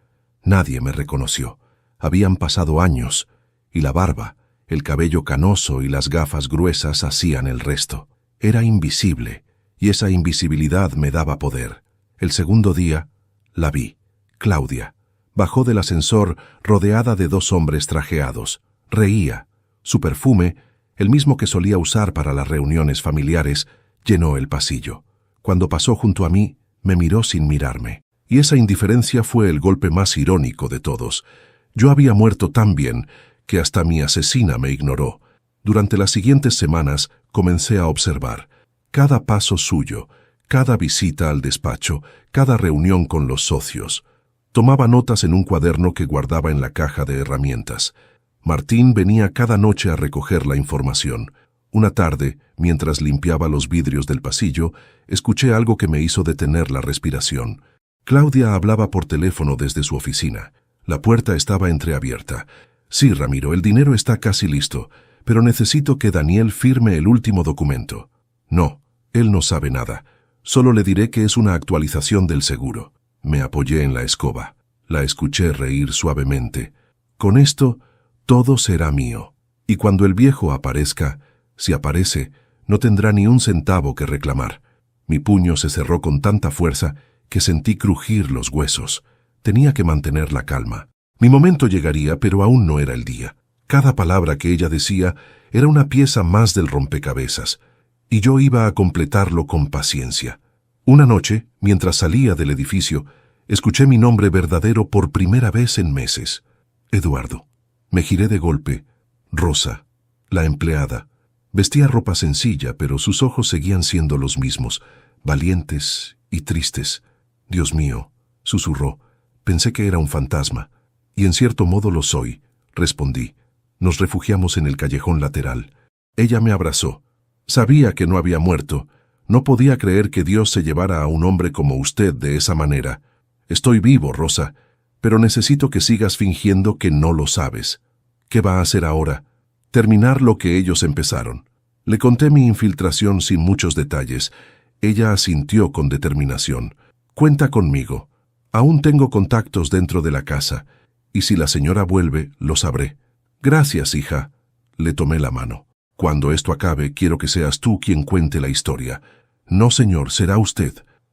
Nadie me reconoció. Habían pasado años, y la barba, el cabello canoso y las gafas gruesas hacían el resto. Era invisible, y esa invisibilidad me daba poder. El segundo día, la vi. Claudia. Bajó del ascensor rodeada de 2 hombres trajeados. Reía. Su perfume, el mismo que solía usar para las reuniones familiares, llenó el pasillo. Cuando pasó junto a mí, me miró sin mirarme. Y esa indiferencia fue el golpe más irónico de todos. Yo había muerto tan bien que hasta mi asesina me ignoró. Durante las siguientes semanas comencé a observar. Cada paso suyo, cada visita al despacho, cada reunión con los socios. Tomaba notas en un cuaderno que guardaba en la caja de herramientas. Martín venía cada noche a recoger la información. Una tarde, mientras limpiaba los vidrios del pasillo, escuché algo que me hizo detener la respiración. Claudia hablaba por teléfono desde su oficina. La puerta estaba entreabierta. Sí, Ramiro, el dinero está casi listo, pero necesito que Daniel firme el último documento. No, él no sabe nada. Solo le diré que es una actualización del seguro. Me apoyé en la escoba. La escuché reír suavemente. Con esto, todo será mío. Y cuando el viejo aparezca, si aparece, no tendrá ni un centavo que reclamar. Mi puño se cerró con tanta fuerza que sentí crujir los huesos. Tenía que mantener la calma. Mi momento llegaría, pero aún no era el día. Cada palabra que ella decía era una pieza más del rompecabezas, y yo iba a completarlo con paciencia. Una noche, mientras salía del edificio, escuché mi nombre verdadero por primera vez en meses. Eduardo. Me giré de golpe. Rosa, la empleada. Vestía ropa sencilla, pero sus ojos seguían siendo los mismos, valientes y tristes. Dios mío, susurró. Pensé que era un fantasma. Y en cierto modo lo soy, respondí. Nos refugiamos en el callejón lateral. Ella me abrazó. Sabía que no había muerto. No podía creer que Dios se llevara a un hombre como usted de esa manera. Estoy vivo, Rosa, pero necesito que sigas fingiendo que no lo sabes. ¿Qué va a hacer ahora? Terminar lo que ellos empezaron. Le conté mi infiltración sin muchos detalles. Ella asintió con determinación. Cuenta conmigo. Aún tengo contactos dentro de la casa, y si la señora vuelve, lo sabré. Gracias, hija. Le tomé la mano. Cuando esto acabe, quiero que seas tú quien cuente la historia. No, señor, será usted.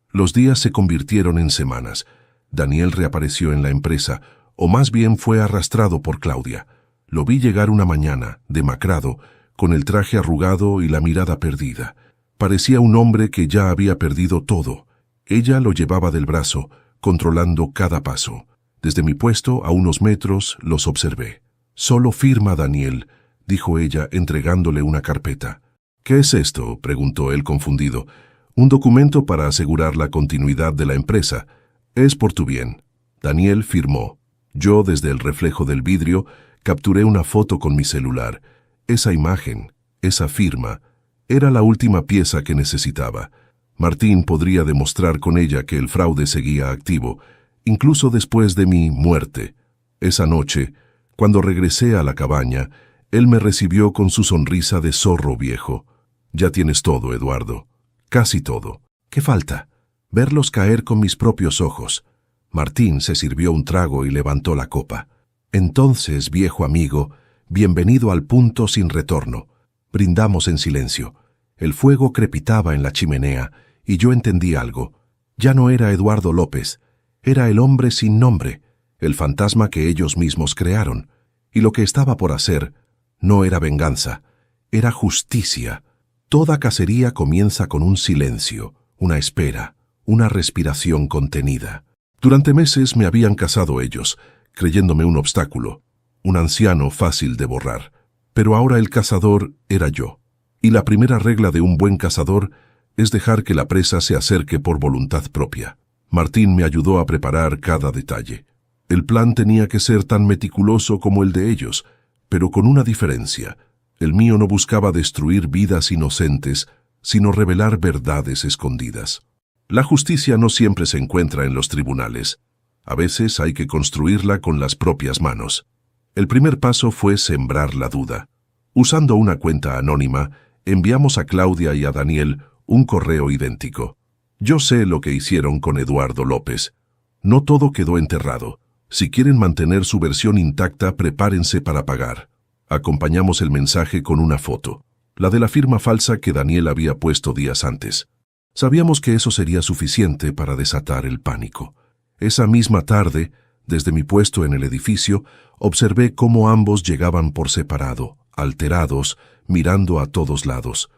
Los días se convirtieron en semanas. Daniel reapareció en la empresa, o más bien fue arrastrado por Claudia. Lo vi llegar una mañana, demacrado, con el traje arrugado y la mirada perdida. Parecía un hombre que ya había perdido todo. Ella lo llevaba del brazo, controlando cada paso. Desde mi puesto, a unos metros, los observé. «Solo firma, Daniel», dijo ella, entregándole una carpeta. «¿Qué es esto?», preguntó él confundido. «Un documento para asegurar la continuidad de la empresa. Es por tu bien». Daniel firmó. Yo, desde el reflejo del vidrio, capturé una foto con mi celular. Esa imagen, esa firma, era la última pieza que necesitaba. Martín podría demostrar con ella que el fraude seguía activo, incluso después de mi muerte. Esa noche, cuando regresé a la cabaña, él me recibió con su sonrisa de zorro viejo. «Ya tienes todo, Eduardo. Casi todo. ¿Qué falta?» «Verlos caer con mis propios ojos». Martín se sirvió un trago y levantó la copa. «Entonces, viejo amigo, bienvenido al punto sin retorno». Brindamos en silencio. El fuego crepitaba en la chimenea, y yo entendí algo. Ya no era Eduardo López. Era el hombre sin nombre, el fantasma que ellos mismos crearon. Y lo que estaba por hacer no era venganza, era justicia. Toda cacería comienza con un silencio, una espera, una respiración contenida. Durante meses me habían cazado ellos, creyéndome un obstáculo, un anciano fácil de borrar. Pero ahora el cazador era yo. Y la primera regla de un buen cazador es dejar que la presa se acerque por voluntad propia. Martín me ayudó a preparar cada detalle. El plan tenía que ser tan meticuloso como el de ellos, pero con una diferencia. El mío no buscaba destruir vidas inocentes, sino revelar verdades escondidas. La justicia no siempre se encuentra en los tribunales. A veces hay que construirla con las propias manos. El primer paso fue sembrar la duda. Usando una cuenta anónima, enviamos a Claudia y a Daniel un correo idéntico. Yo sé lo que hicieron con Eduardo López. No todo quedó enterrado. Si quieren mantener su versión intacta, prepárense para pagar. Acompañamos el mensaje con una foto, la de la firma falsa que Daniel había puesto días antes. Sabíamos que eso sería suficiente para desatar el pánico. Esa misma tarde, desde mi puesto en el edificio, observé cómo ambos llegaban por separado, alterados, mirando a todos lados.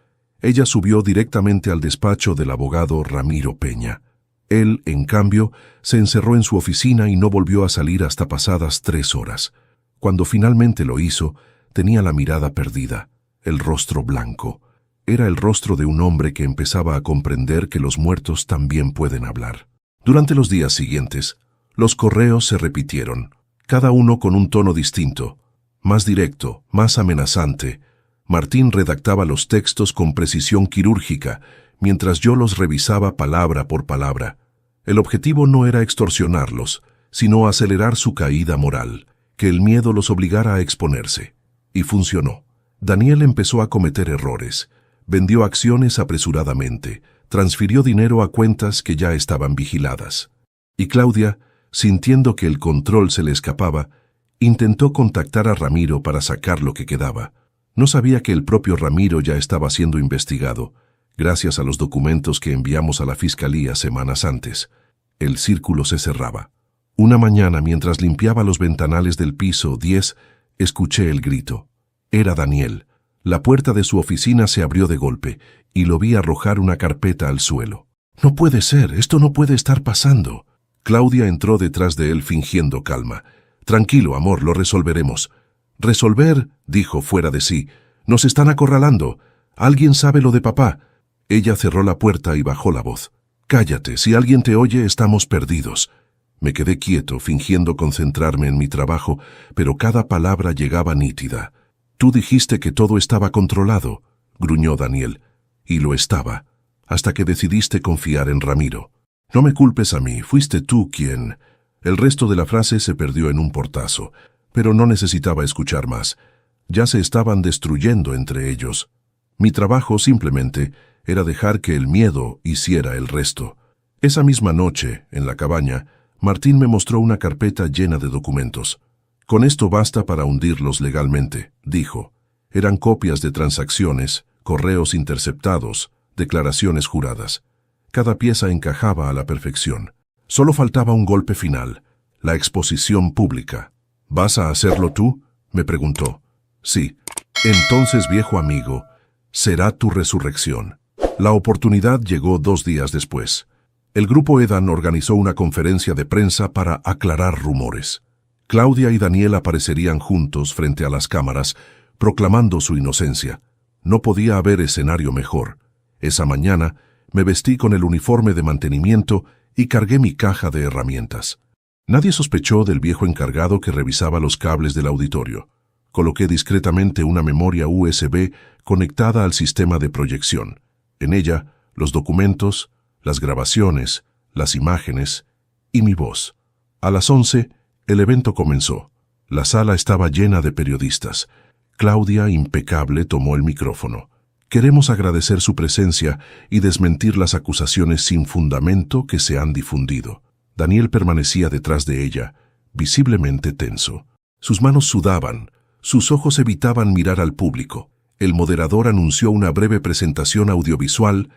Ella subió directamente al despacho del abogado Ramiro Peña. Él, en cambio, se encerró en su oficina y no volvió a salir hasta pasadas 3 horas. Cuando finalmente lo hizo, tenía la mirada perdida, el rostro blanco. Era el rostro de un hombre que empezaba a comprender que los muertos también pueden hablar. Durante los días siguientes, los correos se repitieron, cada uno con un tono distinto, más directo, más amenazante. Martín redactaba los textos con precisión quirúrgica, mientras yo los revisaba palabra por palabra. El objetivo no era extorsionarlos, sino acelerar su caída moral, que el miedo los obligara a exponerse. Y funcionó. Daniel empezó a cometer errores, vendió acciones apresuradamente, transfirió dinero a cuentas que ya estaban vigiladas. Y Claudia, sintiendo que el control se le escapaba, intentó contactar a Ramiro para sacar lo que quedaba. No sabía que el propio Ramiro ya estaba siendo investigado, gracias a los documentos que enviamos a la fiscalía semanas antes. El círculo se cerraba. Una mañana, mientras limpiaba los ventanales del piso 10, escuché el grito. Era Daniel. La puerta de su oficina se abrió de golpe, y lo vi arrojar una carpeta al suelo. «No puede ser, esto no puede estar pasando». Claudia entró detrás de él fingiendo calma. «Tranquilo, amor, lo resolveremos». «¿Resolver?», dijo fuera de sí. «Nos están acorralando. ¿Alguien sabe lo de papá?». Ella cerró la puerta y bajó la voz. «Cállate, si alguien te oye, estamos perdidos». Me quedé quieto, fingiendo concentrarme en mi trabajo, pero cada palabra llegaba nítida. «Tú dijiste que todo estaba controlado», gruñó Daniel. «Y lo estaba, hasta que decidiste confiar en Ramiro. No me culpes a mí, fuiste tú quien...». El resto de la frase se perdió en un portazo. Pero no necesitaba escuchar más. Ya se estaban destruyendo entre ellos. Mi trabajo simplemente era dejar que el miedo hiciera el resto. Esa misma noche, en la cabaña, Martín me mostró una carpeta llena de documentos. «Con esto basta para hundirlos legalmente», dijo. Eran copias de transacciones, correos interceptados, declaraciones juradas. Cada pieza encajaba a la perfección. Solo faltaba un golpe final, la exposición pública. «¿Vas a hacerlo tú?», me preguntó. «Sí». «Entonces, viejo amigo, será tu resurrección». La oportunidad llegó 2 días después. El grupo Edan organizó una conferencia de prensa para aclarar rumores. Claudia y Daniel aparecerían juntos frente a las cámaras, proclamando su inocencia. No podía haber escenario mejor. Esa mañana me vestí con el uniforme de mantenimiento y cargué mi caja de herramientas. Nadie sospechó del viejo encargado que revisaba los cables del auditorio. Coloqué discretamente una memoria USB conectada al sistema de proyección. En ella, los documentos, las grabaciones, las imágenes y mi voz. A las 11, el evento comenzó. La sala estaba llena de periodistas. Claudia, impecable, tomó el micrófono. «Queremos agradecer su presencia y desmentir las acusaciones sin fundamento que se han difundido». Daniel permanecía detrás de ella, visiblemente tenso. Sus manos sudaban, sus ojos evitaban mirar al público. El moderador anunció una breve presentación audiovisual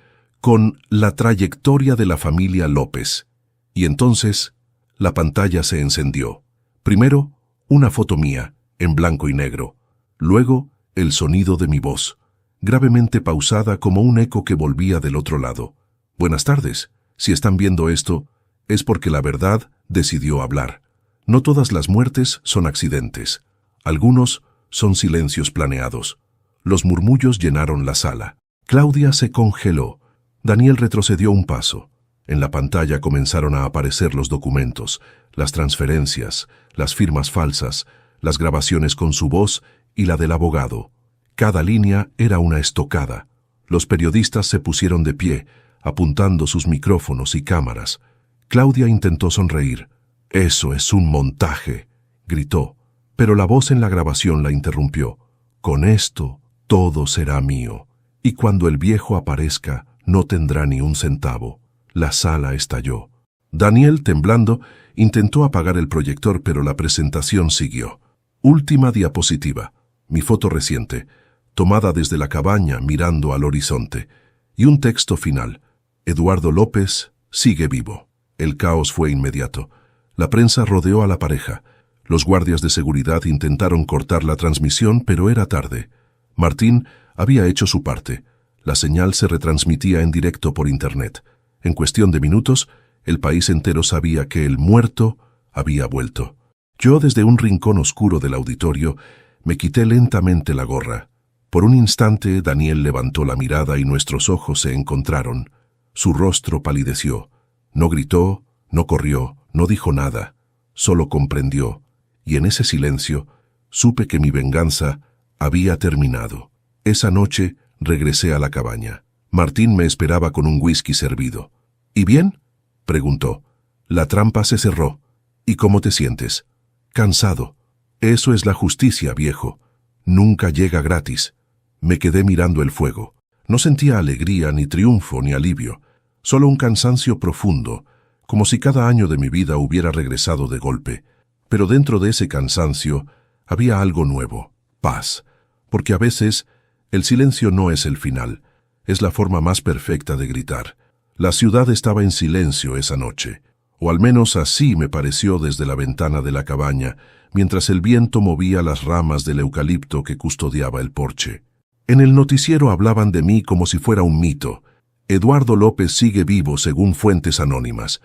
con la trayectoria de la familia López. Y entonces, la pantalla se encendió. Primero, una foto mía, en blanco y negro. Luego, el sonido de mi voz, gravemente pausada como un eco que volvía del otro lado. «Buenas tardes. Si están viendo esto, es porque la verdad decidió hablar. No todas las muertes son accidentes. Algunos son silencios planeados». Los murmullos llenaron la sala. Claudia se congeló. Daniel retrocedió un paso. En la pantalla comenzaron a aparecer los documentos, las transferencias, las firmas falsas, las grabaciones con su voz y la del abogado. Cada línea era una estocada. Los periodistas se pusieron de pie, apuntando sus micrófonos y cámaras. Claudia intentó sonreír. «Eso es un montaje», gritó, pero la voz en la grabación la interrumpió. «Con esto, todo será mío, y cuando el viejo aparezca, no tendrá ni un centavo». La sala estalló. Daniel, temblando, intentó apagar el proyector, pero la presentación siguió. Última diapositiva. Mi foto reciente, tomada desde la cabaña mirando al horizonte. Y un texto final. «Eduardo López sigue vivo». El caos fue inmediato. La prensa rodeó a la pareja. Los guardias de seguridad intentaron cortar la transmisión, pero era tarde. Martín había hecho su parte. La señal se retransmitía en directo por Internet. En cuestión de minutos, el país entero sabía que el muerto había vuelto. Yo, desde un rincón oscuro del auditorio, me quité lentamente la gorra. Por un instante, Daniel levantó la mirada y nuestros ojos se encontraron. Su rostro palideció. No gritó, no corrió, no dijo nada. Solo comprendió. Y en ese silencio, supe que mi venganza había terminado. Esa noche, regresé a la cabaña. Martín me esperaba con un whisky servido. «¿Y bien?», preguntó. «La trampa se cerró. ¿Y cómo te sientes?». «Cansado». «Eso es la justicia, viejo. Nunca llega gratis». Me quedé mirando el fuego. No sentía alegría, ni triunfo, ni alivio. Solo un cansancio profundo, como si cada año de mi vida hubiera regresado de golpe. Pero dentro de ese cansancio había algo nuevo, paz. Porque a veces el silencio no es el final, es la forma más perfecta de gritar. La ciudad estaba en silencio esa noche, o al menos así me pareció desde la ventana de la cabaña, mientras el viento movía las ramas del eucalipto que custodiaba el porche. En el noticiero hablaban de mí como si fuera un mito. Eduardo López sigue vivo según fuentes anónimas.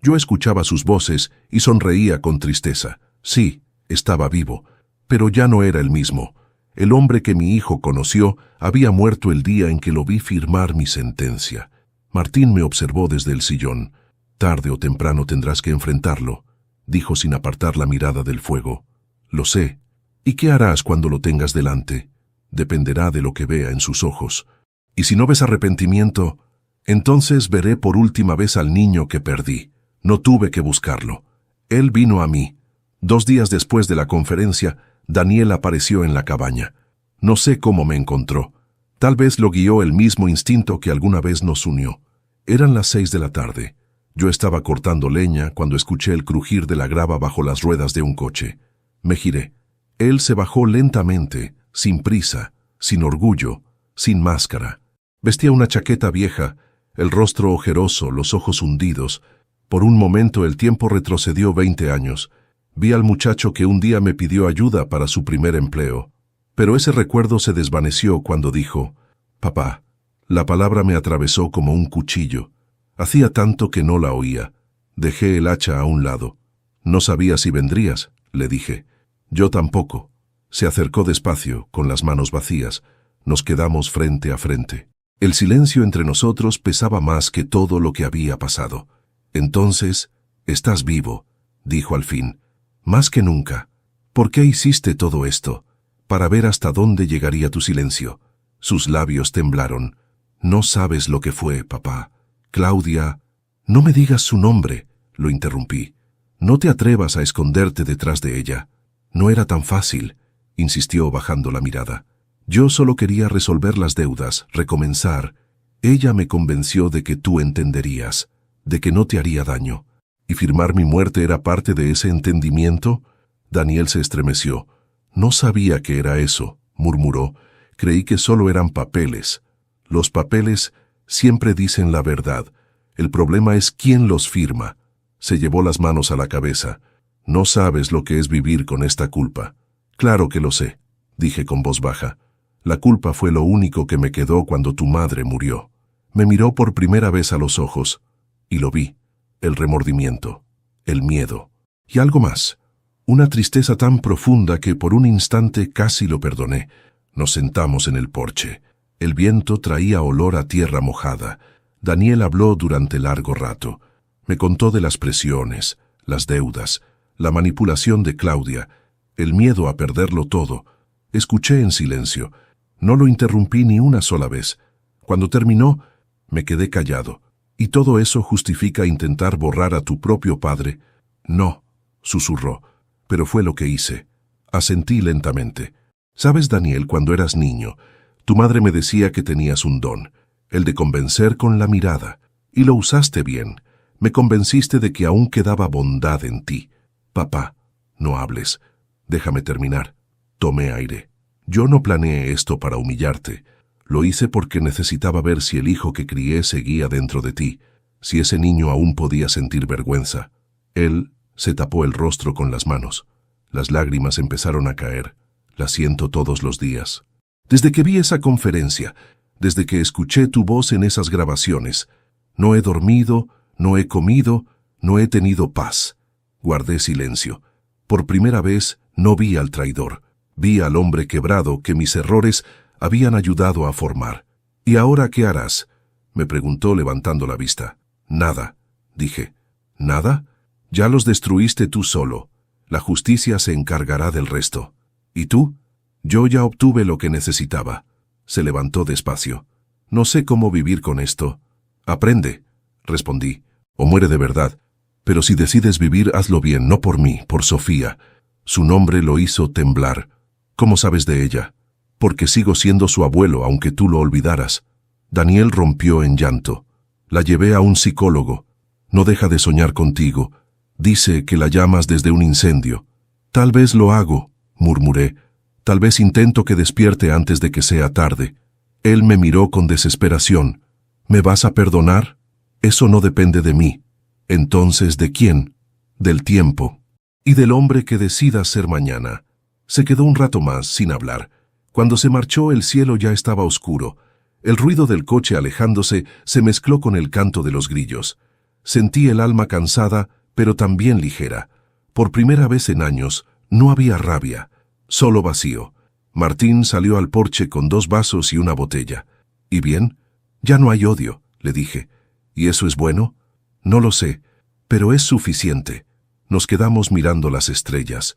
Yo escuchaba sus voces y sonreía con tristeza. Sí, estaba vivo, pero ya no era el mismo. El hombre que mi hijo conoció había muerto el día en que lo vi firmar mi sentencia. Martín me observó desde el sillón. «Tarde o temprano tendrás que enfrentarlo», dijo sin apartar la mirada del fuego. «Lo sé. ¿Y qué harás cuando lo tengas delante? Dependerá de lo que vea en sus ojos. Y si no ves arrepentimiento, entonces veré por última vez al niño que perdí. No tuve que buscarlo. Él vino a mí. 2 días después de la conferencia, Daniel apareció en la cabaña. No sé cómo me encontró. Tal vez lo guió el mismo instinto que alguna vez nos unió. Eran las 6 de la tarde. Yo estaba cortando leña cuando escuché el crujir de la grava bajo las ruedas de un coche. Me giré. Él se bajó lentamente, sin prisa, sin orgullo, sin máscara. Vestía una chaqueta vieja, el rostro ojeroso, los ojos hundidos. Por un momento el tiempo retrocedió 20 años. Vi al muchacho que un día me pidió ayuda para su primer empleo. Pero ese recuerdo se desvaneció cuando dijo: «Papá». La palabra me atravesó como un cuchillo. Hacía tanto que no la oía. Dejé el hacha a un lado. «No sabía si vendrías», le dije. «Yo tampoco». Se acercó despacio, con las manos vacías. Nos quedamos frente a frente. El silencio entre nosotros pesaba más que todo lo que había pasado. «Entonces, estás vivo», dijo al fin. «Más que nunca. ¿Por qué hiciste todo esto? Para ver hasta dónde llegaría tu silencio». Sus labios temblaron. «No sabes lo que fue, papá. Claudia...» «No me digas su nombre», lo interrumpí. «No te atrevas a esconderte detrás de ella». «No era tan fácil», insistió bajando la mirada. «Yo solo quería resolver las deudas, recomenzar. Ella me convenció de que tú entenderías, de que no te haría daño. ¿Y firmar mi muerte era parte de ese entendimiento?» Daniel se estremeció. «No sabía que era eso», murmuró. «Creí que solo eran papeles». «Los papeles siempre dicen la verdad. El problema es quién los firma». Se llevó las manos a la cabeza. «No sabes lo que es vivir con esta culpa». «Claro que lo sé», dije con voz baja. «La culpa fue lo único que me quedó cuando tu madre murió». Me miró por primera vez a los ojos, y lo vi. El remordimiento, el miedo, y algo más. Una tristeza tan profunda que por un instante casi lo perdoné. Nos sentamos en el porche. El viento traía olor a tierra mojada. Daniel habló durante largo rato. Me contó de las presiones, las deudas, la manipulación de Claudia, el miedo a perderlo todo. Escuché en silencio. No lo interrumpí ni una sola vez. Cuando terminó, me quedé callado. ¿Y todo eso justifica intentar borrar a tu propio padre? No, susurró, pero fue lo que hice. Asentí lentamente. ¿Sabes, Daniel, cuando eras niño, tu madre me decía que tenías un don, el de convencer con la mirada, y lo usaste bien. Me convenciste de que aún quedaba bondad en ti. Papá, no hables. Déjame terminar. Tomé aire. Yo no planeé esto para humillarte. Lo hice porque necesitaba ver si el hijo que crié seguía dentro de ti, si ese niño aún podía sentir vergüenza. Él se tapó el rostro con las manos. Las lágrimas empezaron a caer. Las siento todos los días. Desde que vi esa conferencia, desde que escuché tu voz en esas grabaciones, no he dormido, no he comido, no he tenido paz. Guardé silencio. Por primera vez no vi al traidor. Vi al hombre quebrado que mis errores habían ayudado a formar. «¿Y ahora qué harás?», me preguntó levantando la vista. «Nada», dije. «¿Nada? Ya los destruiste tú solo. La justicia se encargará del resto». «¿Y tú?». «Yo ya obtuve lo que necesitaba». Se levantó despacio. «No sé cómo vivir con esto». «Aprende», respondí, «o muere de verdad. Pero si decides vivir, hazlo bien, no por mí, por Sofía». Su nombre lo hizo temblar. «¿Cómo sabes de ella?». «Porque sigo siendo su abuelo, aunque tú lo olvidaras». Daniel rompió en llanto. «La llevé a un psicólogo. No deja de soñar contigo. Dice que la llamas desde un incendio». «Tal vez lo hago», murmuré. «Tal vez intento que despierte antes de que sea tarde». Él me miró con desesperación. «¿Me vas a perdonar?». «Eso no depende de mí». «Entonces, ¿de quién?». «Del tiempo. Y del hombre que decida ser mañana». Se quedó un rato más sin hablar. Cuando se marchó, el cielo ya estaba oscuro. El ruido del coche alejándose se mezcló con el canto de los grillos. Sentí el alma cansada, pero también ligera. Por primera vez en años, no había rabia, solo vacío. Martín salió al porche con 2 vasos y una botella. «¿Y bien?». «Ya no hay odio», le dije. «¿Y eso es bueno?». «No lo sé, pero es suficiente». Nos quedamos mirando las estrellas.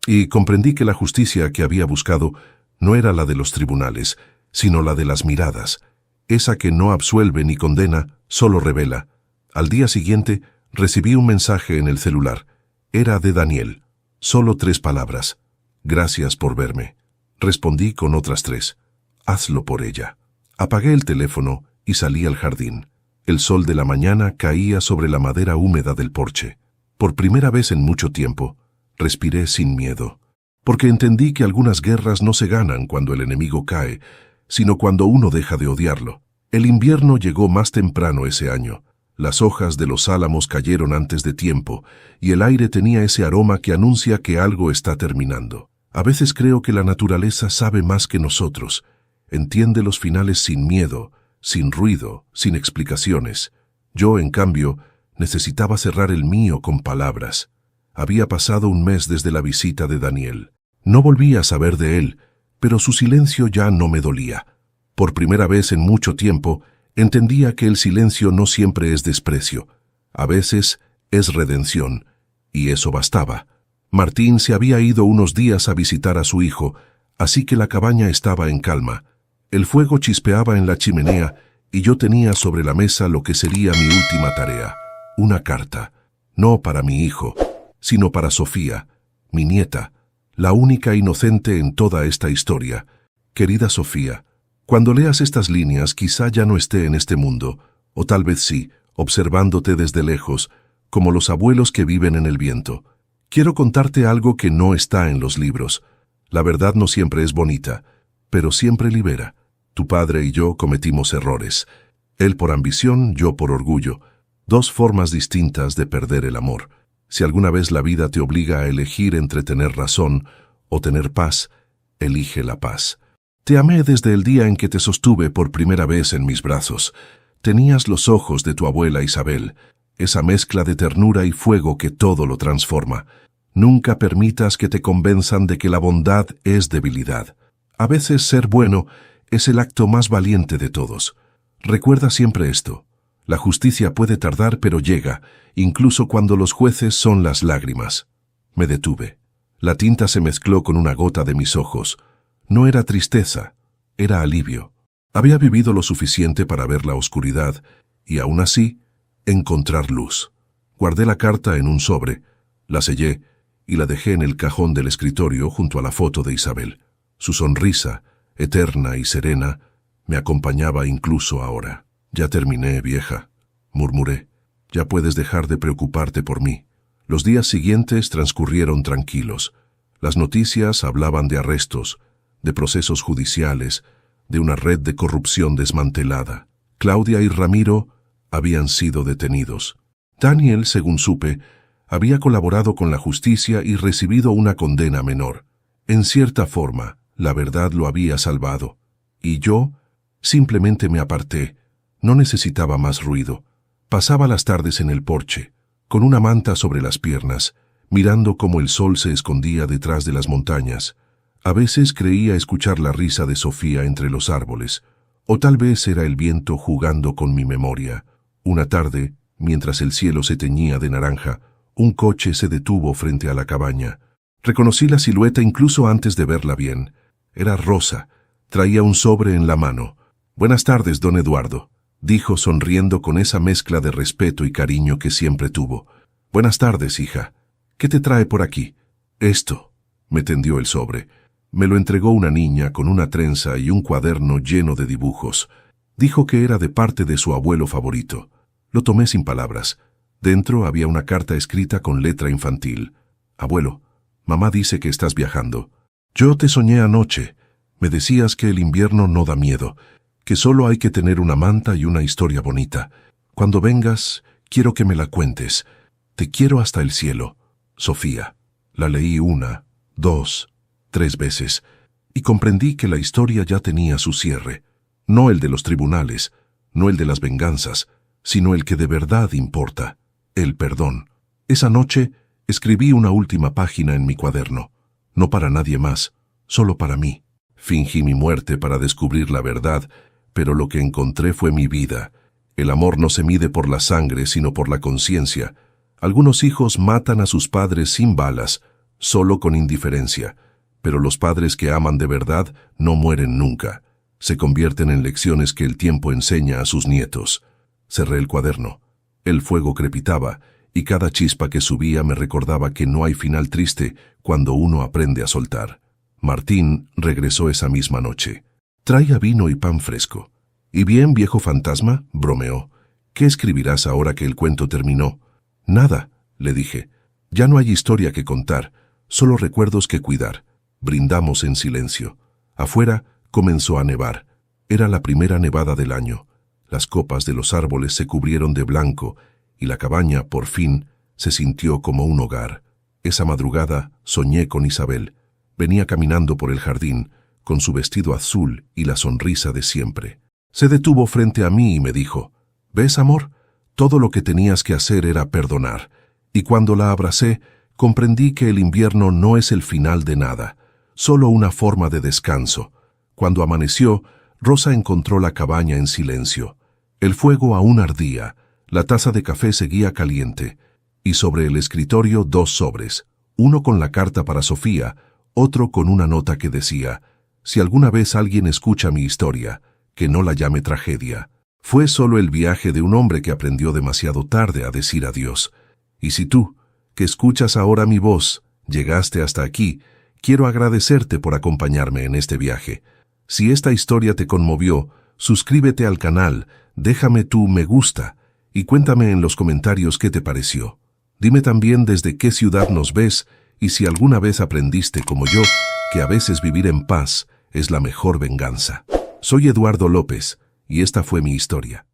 Y comprendí que la justicia que había buscado no era la de los tribunales, sino la de las miradas, esa que no absuelve ni condena, solo revela. Al día siguiente recibí un mensaje en el celular. Era de Daniel. Solo 3 palabras. Gracias por verme. Respondí con otras 3. Hazlo por ella. Apagué el teléfono y salí al jardín. El sol de la mañana caía sobre la madera húmeda del porche. Por primera vez en mucho tiempo, respiré sin miedo, porque entendí que algunas guerras no se ganan cuando el enemigo cae, sino cuando uno deja de odiarlo. El invierno llegó más temprano ese año. Las hojas de los álamos cayeron antes de tiempo, y el aire tenía ese aroma que anuncia que algo está terminando. A veces creo que la naturaleza sabe más que nosotros. Entiende los finales sin miedo, sin ruido, sin explicaciones. Yo, en cambio, necesitaba cerrar el mío con palabras. Había pasado un mes desde la visita de Daniel. No volví a saber de él, pero su silencio ya no me dolía. Por primera vez en mucho tiempo, entendía que el silencio no siempre es desprecio. A veces es redención, y eso bastaba. Martín se había ido unos días a visitar a su hijo, así que la cabaña estaba en calma. El fuego chispeaba en la chimenea y yo tenía sobre la mesa lo que sería mi última tarea, una carta, no para mi hijo, sino para Sofía, mi nieta, la única inocente en toda esta historia. Querida Sofía, cuando leas estas líneas quizá ya no esté en este mundo, o tal vez sí, observándote desde lejos, como los abuelos que viven en el viento. Quiero contarte algo que no está en los libros. La verdad no siempre es bonita, pero siempre libera. Tu padre y yo cometimos errores. Él por ambición, yo por orgullo. 2 formas distintas de perder el amor. Si alguna vez la vida te obliga a elegir entre tener razón o tener paz, elige la paz. Te amé desde el día en que te sostuve por primera vez en mis brazos. Tenías los ojos de tu abuela Isabel, esa mezcla de ternura y fuego que todo lo transforma. Nunca permitas que te convenzan de que la bondad es debilidad. A veces ser bueno es el acto más valiente de todos. Recuerda siempre esto. La justicia puede tardar, pero llega, incluso cuando los jueces son las lágrimas. Me detuve. La tinta se mezcló con una gota de mis ojos. No era tristeza, era alivio. Había vivido lo suficiente para ver la oscuridad y, aún así, encontrar luz. Guardé la carta en un sobre, la sellé y la dejé en el cajón del escritorio junto a la foto de Isabel. Su sonrisa, eterna y serena, me acompañaba incluso ahora. «Ya terminé, vieja», murmuré. «Ya puedes dejar de preocuparte por mí». Los días siguientes transcurrieron tranquilos. Las noticias hablaban de arrestos, de procesos judiciales, de una red de corrupción desmantelada. Claudia y Ramiro habían sido detenidos. Daniel, según supe, había colaborado con la justicia y recibido una condena menor. En cierta forma, la verdad lo había salvado. Y yo simplemente me aparté. No necesitaba más ruido. Pasaba las tardes en el porche, con una manta sobre las piernas, mirando cómo el sol se escondía detrás de las montañas. A veces creía escuchar la risa de Sofía entre los árboles, o tal vez era el viento jugando con mi memoria. Una tarde, mientras el cielo se teñía de naranja, un coche se detuvo frente a la cabaña. Reconocí la silueta incluso antes de verla bien. Era Rosa. Traía un sobre en la mano. «Buenas tardes, don Eduardo», dijo sonriendo con esa mezcla de respeto y cariño que siempre tuvo. «Buenas tardes, hija. ¿Qué te trae por aquí?» «Esto», me tendió el sobre. Me lo entregó una niña con una trenza y un cuaderno lleno de dibujos. Dijo que era de parte de su abuelo favorito. Lo tomé sin palabras. Dentro había una carta escrita con letra infantil. «Abuelo, mamá dice que estás viajando. Yo te soñé anoche. Me decías que el invierno no da miedo, que solo hay que tener una manta y una historia bonita. Cuando vengas, quiero que me la cuentes. Te quiero hasta el cielo. Sofía». La leí 1, 2, 3 veces, y comprendí que la historia ya tenía su cierre. No el de los tribunales, no el de las venganzas, sino el que de verdad importa, el perdón. Esa noche escribí una última página en mi cuaderno. No para nadie más, solo para mí. Fingí mi muerte para descubrir la verdad, pero lo que encontré fue mi vida. El amor no se mide por la sangre, sino por la conciencia. Algunos hijos matan a sus padres sin balas, solo con indiferencia. Pero los padres que aman de verdad no mueren nunca. Se convierten en lecciones que el tiempo enseña a sus nietos. Cerré el cuaderno. El fuego crepitaba, y cada chispa que subía me recordaba que no hay final triste cuando uno aprende a soltar. Martín regresó esa misma noche. «Traiga vino y pan fresco». «¿Y bien, viejo fantasma?», bromeó. «¿Qué escribirás ahora que el cuento terminó?». «Nada», le dije. «Ya no hay historia que contar, solo recuerdos que cuidar». Brindamos en silencio. Afuera comenzó a nevar. Era la primera nevada del año. Las copas de los árboles se cubrieron de blanco y la cabaña, por fin, se sintió como un hogar. Esa madrugada soñé con Isabel. Venía caminando por el jardín, con su vestido azul y la sonrisa de siempre. Se detuvo frente a mí y me dijo: «¿Ves, amor? Todo lo que tenías que hacer era perdonar». Y cuando la abracé, comprendí que el invierno no es el final de nada, solo una forma de descanso. Cuando amaneció, Rosa encontró la cabaña en silencio. El fuego aún ardía, la taza de café seguía caliente, y sobre el escritorio 2 sobres, uno con la carta para Sofía, otro con una nota que decía: «Si alguna vez alguien escucha mi historia, que no la llame tragedia. Fue solo el viaje de un hombre que aprendió demasiado tarde a decir adiós. Y si tú, que escuchas ahora mi voz, llegaste hasta aquí, quiero agradecerte por acompañarme en este viaje. Si esta historia te conmovió, suscríbete al canal, déjame tu me gusta y cuéntame en los comentarios qué te pareció. Dime también desde qué ciudad nos ves y si alguna vez aprendiste como yo que a veces vivir en paz es la mejor venganza». Soy Eduardo López y esta fue mi historia.